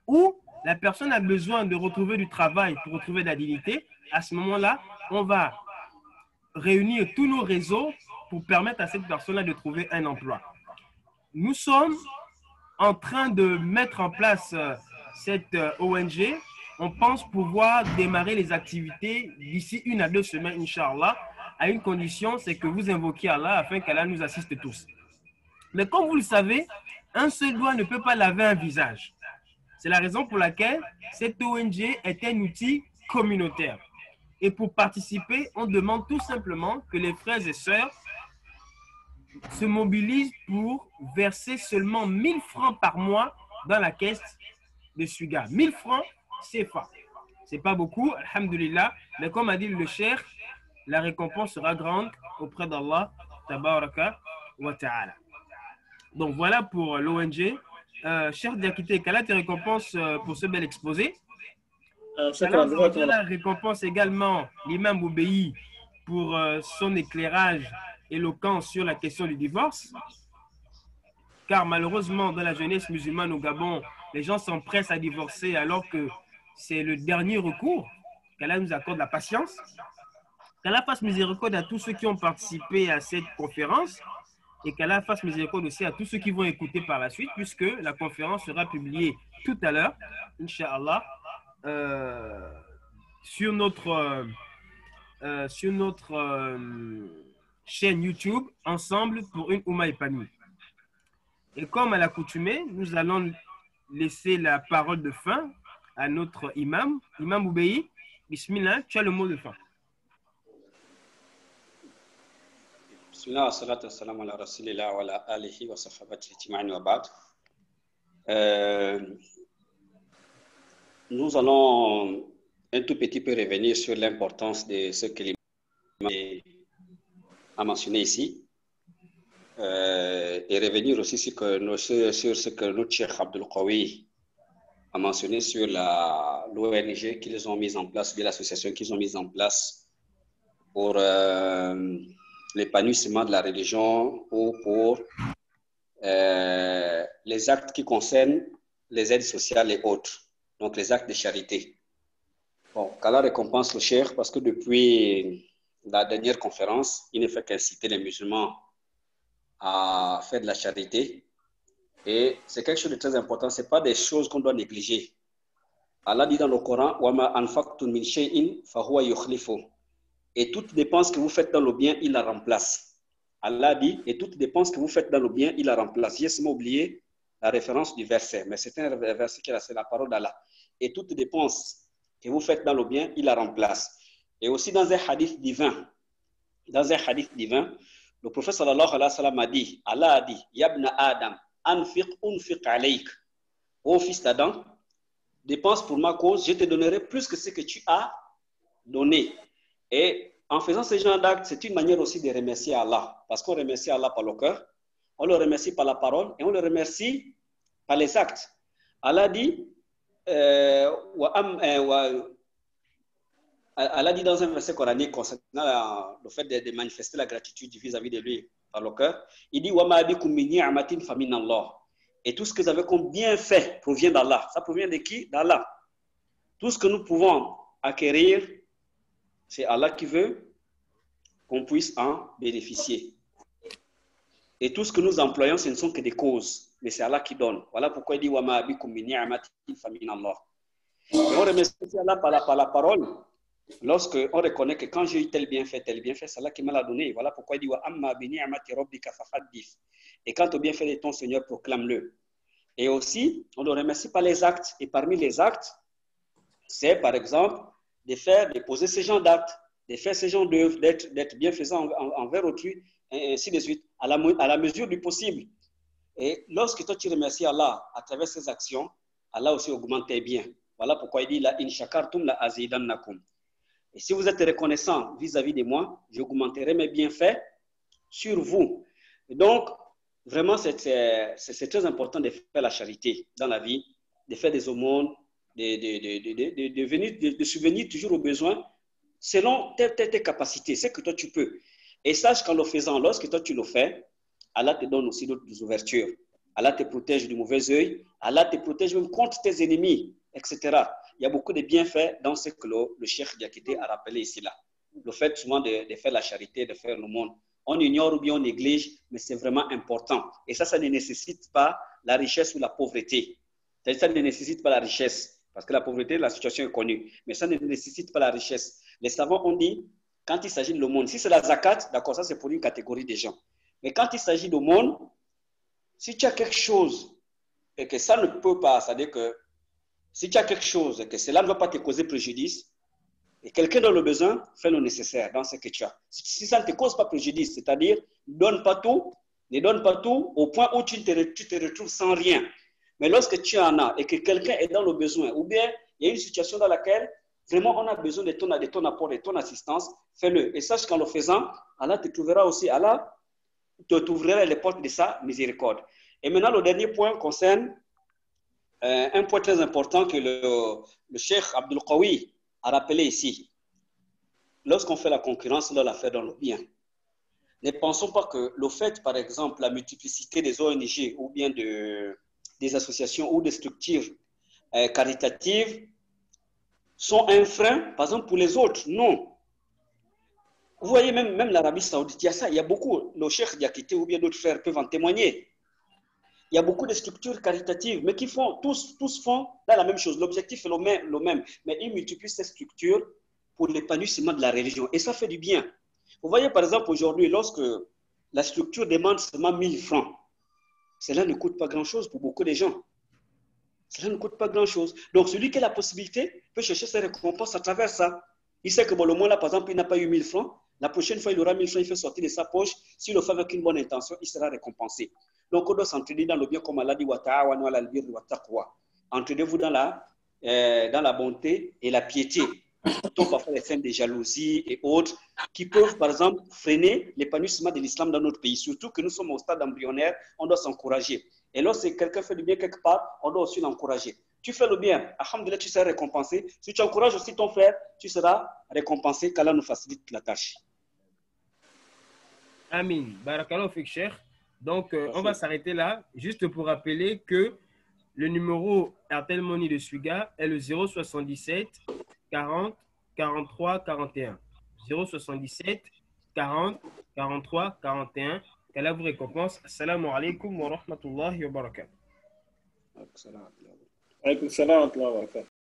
ou la personne a besoin de retrouver du travail pour retrouver de la dignité. À ce moment-là, on va réunir tous nos réseaux pour permettre à cette personne-là de trouver un emploi. Nous sommes en train de mettre en place cette ONG. On pense pouvoir démarrer les activités d'ici 1 à 2 semaines, Inch'Allah, à une condition, c'est que vous invoquiez Allah afin qu'Allah nous assiste tous. Mais comme vous le savez, un seul doigt ne peut pas laver un visage. C'est la raison pour laquelle cette ONG est un outil communautaire. Et pour participer, on demande tout simplement que les frères et sœurs se mobilisent pour verser seulement 1000 francs par mois dans la caisse de SUIGA. 1000 francs CFA. Ce n'est pas beaucoup, alhamdulillah, mais comme a dit le cheikh, la récompense sera grande auprès d'Allah, tabaraka wa ta'ala. Donc voilà pour l'ONG. Cheikh Diakité, quelle est tes récompenses pour ce bel exposé? La récompense également l'imam Boubeyi pour son éclairage éloquent sur la question du divorce. Car malheureusement, dans la jeunesse musulmane au Gabon, les gens s'empressent à divorcer alors que c'est le dernier recours. Qu'Allah nous accorde la patience. Qu'Allah fasse miséricorde à tous ceux qui ont participé à cette conférence. et qu'Allah fasse miséricorde aussi à tous ceux qui vont écouter par la suite, puisque la conférence sera publiée tout à l'heure, Inch'Allah, sur notre chaîne YouTube, Ensemble pour une Oumma épanouie. Et comme à l'accoutumée, nous allons laisser la parole de fin à notre imam, Imam Oubeyi. Bismillah, tu as le mot de fin. Bismillah, salatu wassalamu ala rasulillah wa ala alihi wa sahabati ajma'in wa ba'd. Nous allons un tout petit peu revenir sur l'importance de ce que l'imam a mentionné ici et revenir aussi sur ce que notre Cheikh Abdul Qawi a mentionné sur l'ONG qu'ils ont mise en place, bien l'association qu'ils ont mise en place pour l'épanouissement de la religion ou pour les actes qui concernent les aides sociales et autres, donc les actes de charité. Bon, qu'Allah récompense le Cheikh parce que depuis la dernière conférence, il ne fait qu'inciter les musulmans à faire de la charité. Et c'est quelque chose de très important, ce n'est pas des choses qu'on doit négliger. Allah dit dans le Coran, وَمَا أَنْفَقْتُم مِّن شَيْءٍ فَهُوَ يُخْلِفُهُ. Et toute dépense que vous faites dans le bien, il la remplace. Allah dit, et toute dépense que vous faites dans le bien, il la remplace. J'ai seulement oublié la référence du verset, mais c'est un verset qui est la parole d'Allah. Et toute dépense que vous faites dans le bien, il la remplace. Et aussi dans un hadith divin, le prophète sallallahu alayhi wa sallam a dit, Allah a dit, Yabna Adam, anfiq unfiq alayk. Ô fils d'Adam, dépense pour ma cause, je te donnerai plus que ce que tu as donné. Et en faisant ce genre d'actes, c'est une manière aussi de remercier Allah. Parce qu'on remercie Allah par le cœur, on le remercie par la parole et on le remercie par les actes. Allah dit, Allah dit dans un verset coranique concernant le fait de manifester la gratitude vis-à-vis de lui par le cœur, il dit et tout ce que vous avez comme bienfait provient d'Allah. Ça provient de qui? D'Allah. Tout ce que nous pouvons acquérir, c'est Allah qui veut qu'on puisse en bénéficier. Et tout ce que nous employons, ce ne sont que des causes, mais c'est Allah qui donne. Voilà pourquoi il dit et on remercie Allah par la parole. Lorsqu'on reconnaît que quand j'ai eu tel bienfait, c'est Allah qui me l'a donné. Voilà pourquoi il dit et quant au bienfait de ton Seigneur, proclame-le. Et aussi, on le remercie par les actes. Et parmi les actes, c'est par exemple de poser ce genre d'actes, de faire ce genre d'œuvres, d'être bienfaisant envers autrui, et ainsi de suite, à la mesure du possible. Et lorsque toi tu remercies Allah à travers ces actions, Allah aussi augmente tes biens. Voilà pourquoi il dit la in shakartum la azidannakum. Et si vous êtes reconnaissant vis-à-vis de moi, j'augmenterai mes bienfaits sur vous. Et donc, vraiment, c'est très important de faire la charité dans la vie, de faire des aumônes, de subvenir toujours aux besoins selon tes capacités, ce que toi tu peux. Et sache qu'en le faisant, lorsque toi tu le fais, Allah te donne aussi d'autres ouvertures. Allah te protège du mauvais œil, Allah te protège même contre tes ennemis, etc. Il y a beaucoup de bienfaits dans ce que le Cheikh Diakité a rappelé ici là. Le fait souvent de faire la charité, de faire le monde. On ignore ou bien on néglige, mais c'est vraiment important. Et ça ne nécessite pas la richesse ou la pauvreté. Ça ne nécessite pas la richesse, parce que la pauvreté, la situation est connue. Mais ça ne nécessite pas la richesse. Les savants ont dit, quand il s'agit de l'aumône, si c'est la zakat, d'accord, ça c'est pour une catégorie de gens. Mais quand il s'agit d'aumône, si tu as quelque chose et que ça ne peut pas, c'est-à-dire que si tu as quelque chose et que cela ne va pas te causer préjudice, et quelqu'un dans le besoin, fais le nécessaire dans ce que tu as. Si ça ne te cause pas préjudice, c'est-à-dire ne donne pas tout au point où tu te retrouves sans rien. Mais lorsque tu en as et que quelqu'un est dans le besoin, ou bien il y a une situation dans laquelle vraiment on a besoin de ton apport, de ton assistance, fais-le. Et sache qu'en le faisant, Allah te trouvera aussi, Allah t'ouvrira les portes de sa miséricorde. Et maintenant, le dernier point concerne un point très important que le Cheikh Abdul Qawi a rappelé ici. Lorsqu'on fait la concurrence, on doit la faire dans le bien. Ne pensons pas que le fait, par exemple, la multiplicité des ONG ou bien des associations ou des structures caritatives sont un frein, par exemple, pour les autres. Non. Vous voyez, même l'Arabie Saoudite, il y a ça. Il y a beaucoup, nos cheikhs Diakité ou bien d'autres frères peuvent en témoigner. Il y a beaucoup de structures caritatives, mais qui font, tous font là, la même chose. L'objectif est le même, mais ils multiplient ces structures pour l'épanouissement de la religion. Et ça fait du bien. Vous voyez, par exemple, aujourd'hui, lorsque la structure demande seulement 1000 francs, cela ne coûte pas grand-chose pour beaucoup de gens. Cela ne coûte pas grand-chose. Donc, celui qui a la possibilité peut chercher ses récompenses à travers ça. Il sait que bon, le mois là, par exemple, il n'a pas eu 1000 francs. La prochaine fois, il aura 1000 francs, il fait sortir de sa poche. S'il le fait avec une bonne intention, il sera récompensé. Donc, on doit s'entraider dans le bien, comme Allah dit, entraidez-vous dans la bonté et la piété. Donc, parfois, les scènes de jalousie et autres qui peuvent, par exemple, freiner l'épanouissement de l'islam dans notre pays. Surtout que nous sommes au stade embryonnaire, on doit s'encourager. Et lorsque quelqu'un fait du bien quelque part, on doit aussi l'encourager. Tu fais le bien, alhamdoulilah, tu seras récompensé. Si tu encourages aussi ton frère, tu seras récompensé, qu'Allah nous facilite la tâche. Amin. Barakallahu fik, Cheikh. Donc, on va s'arrêter là, juste pour rappeler que le numéro Airtel Money de Suga est le 077 40 43 41. 077 40 43 41. Qu'Allah vous récompense. Assalamu alaikum wa rahmatullahi wa barakatuh. Alaykoum salam wa rahmatullahi wa barakatuh.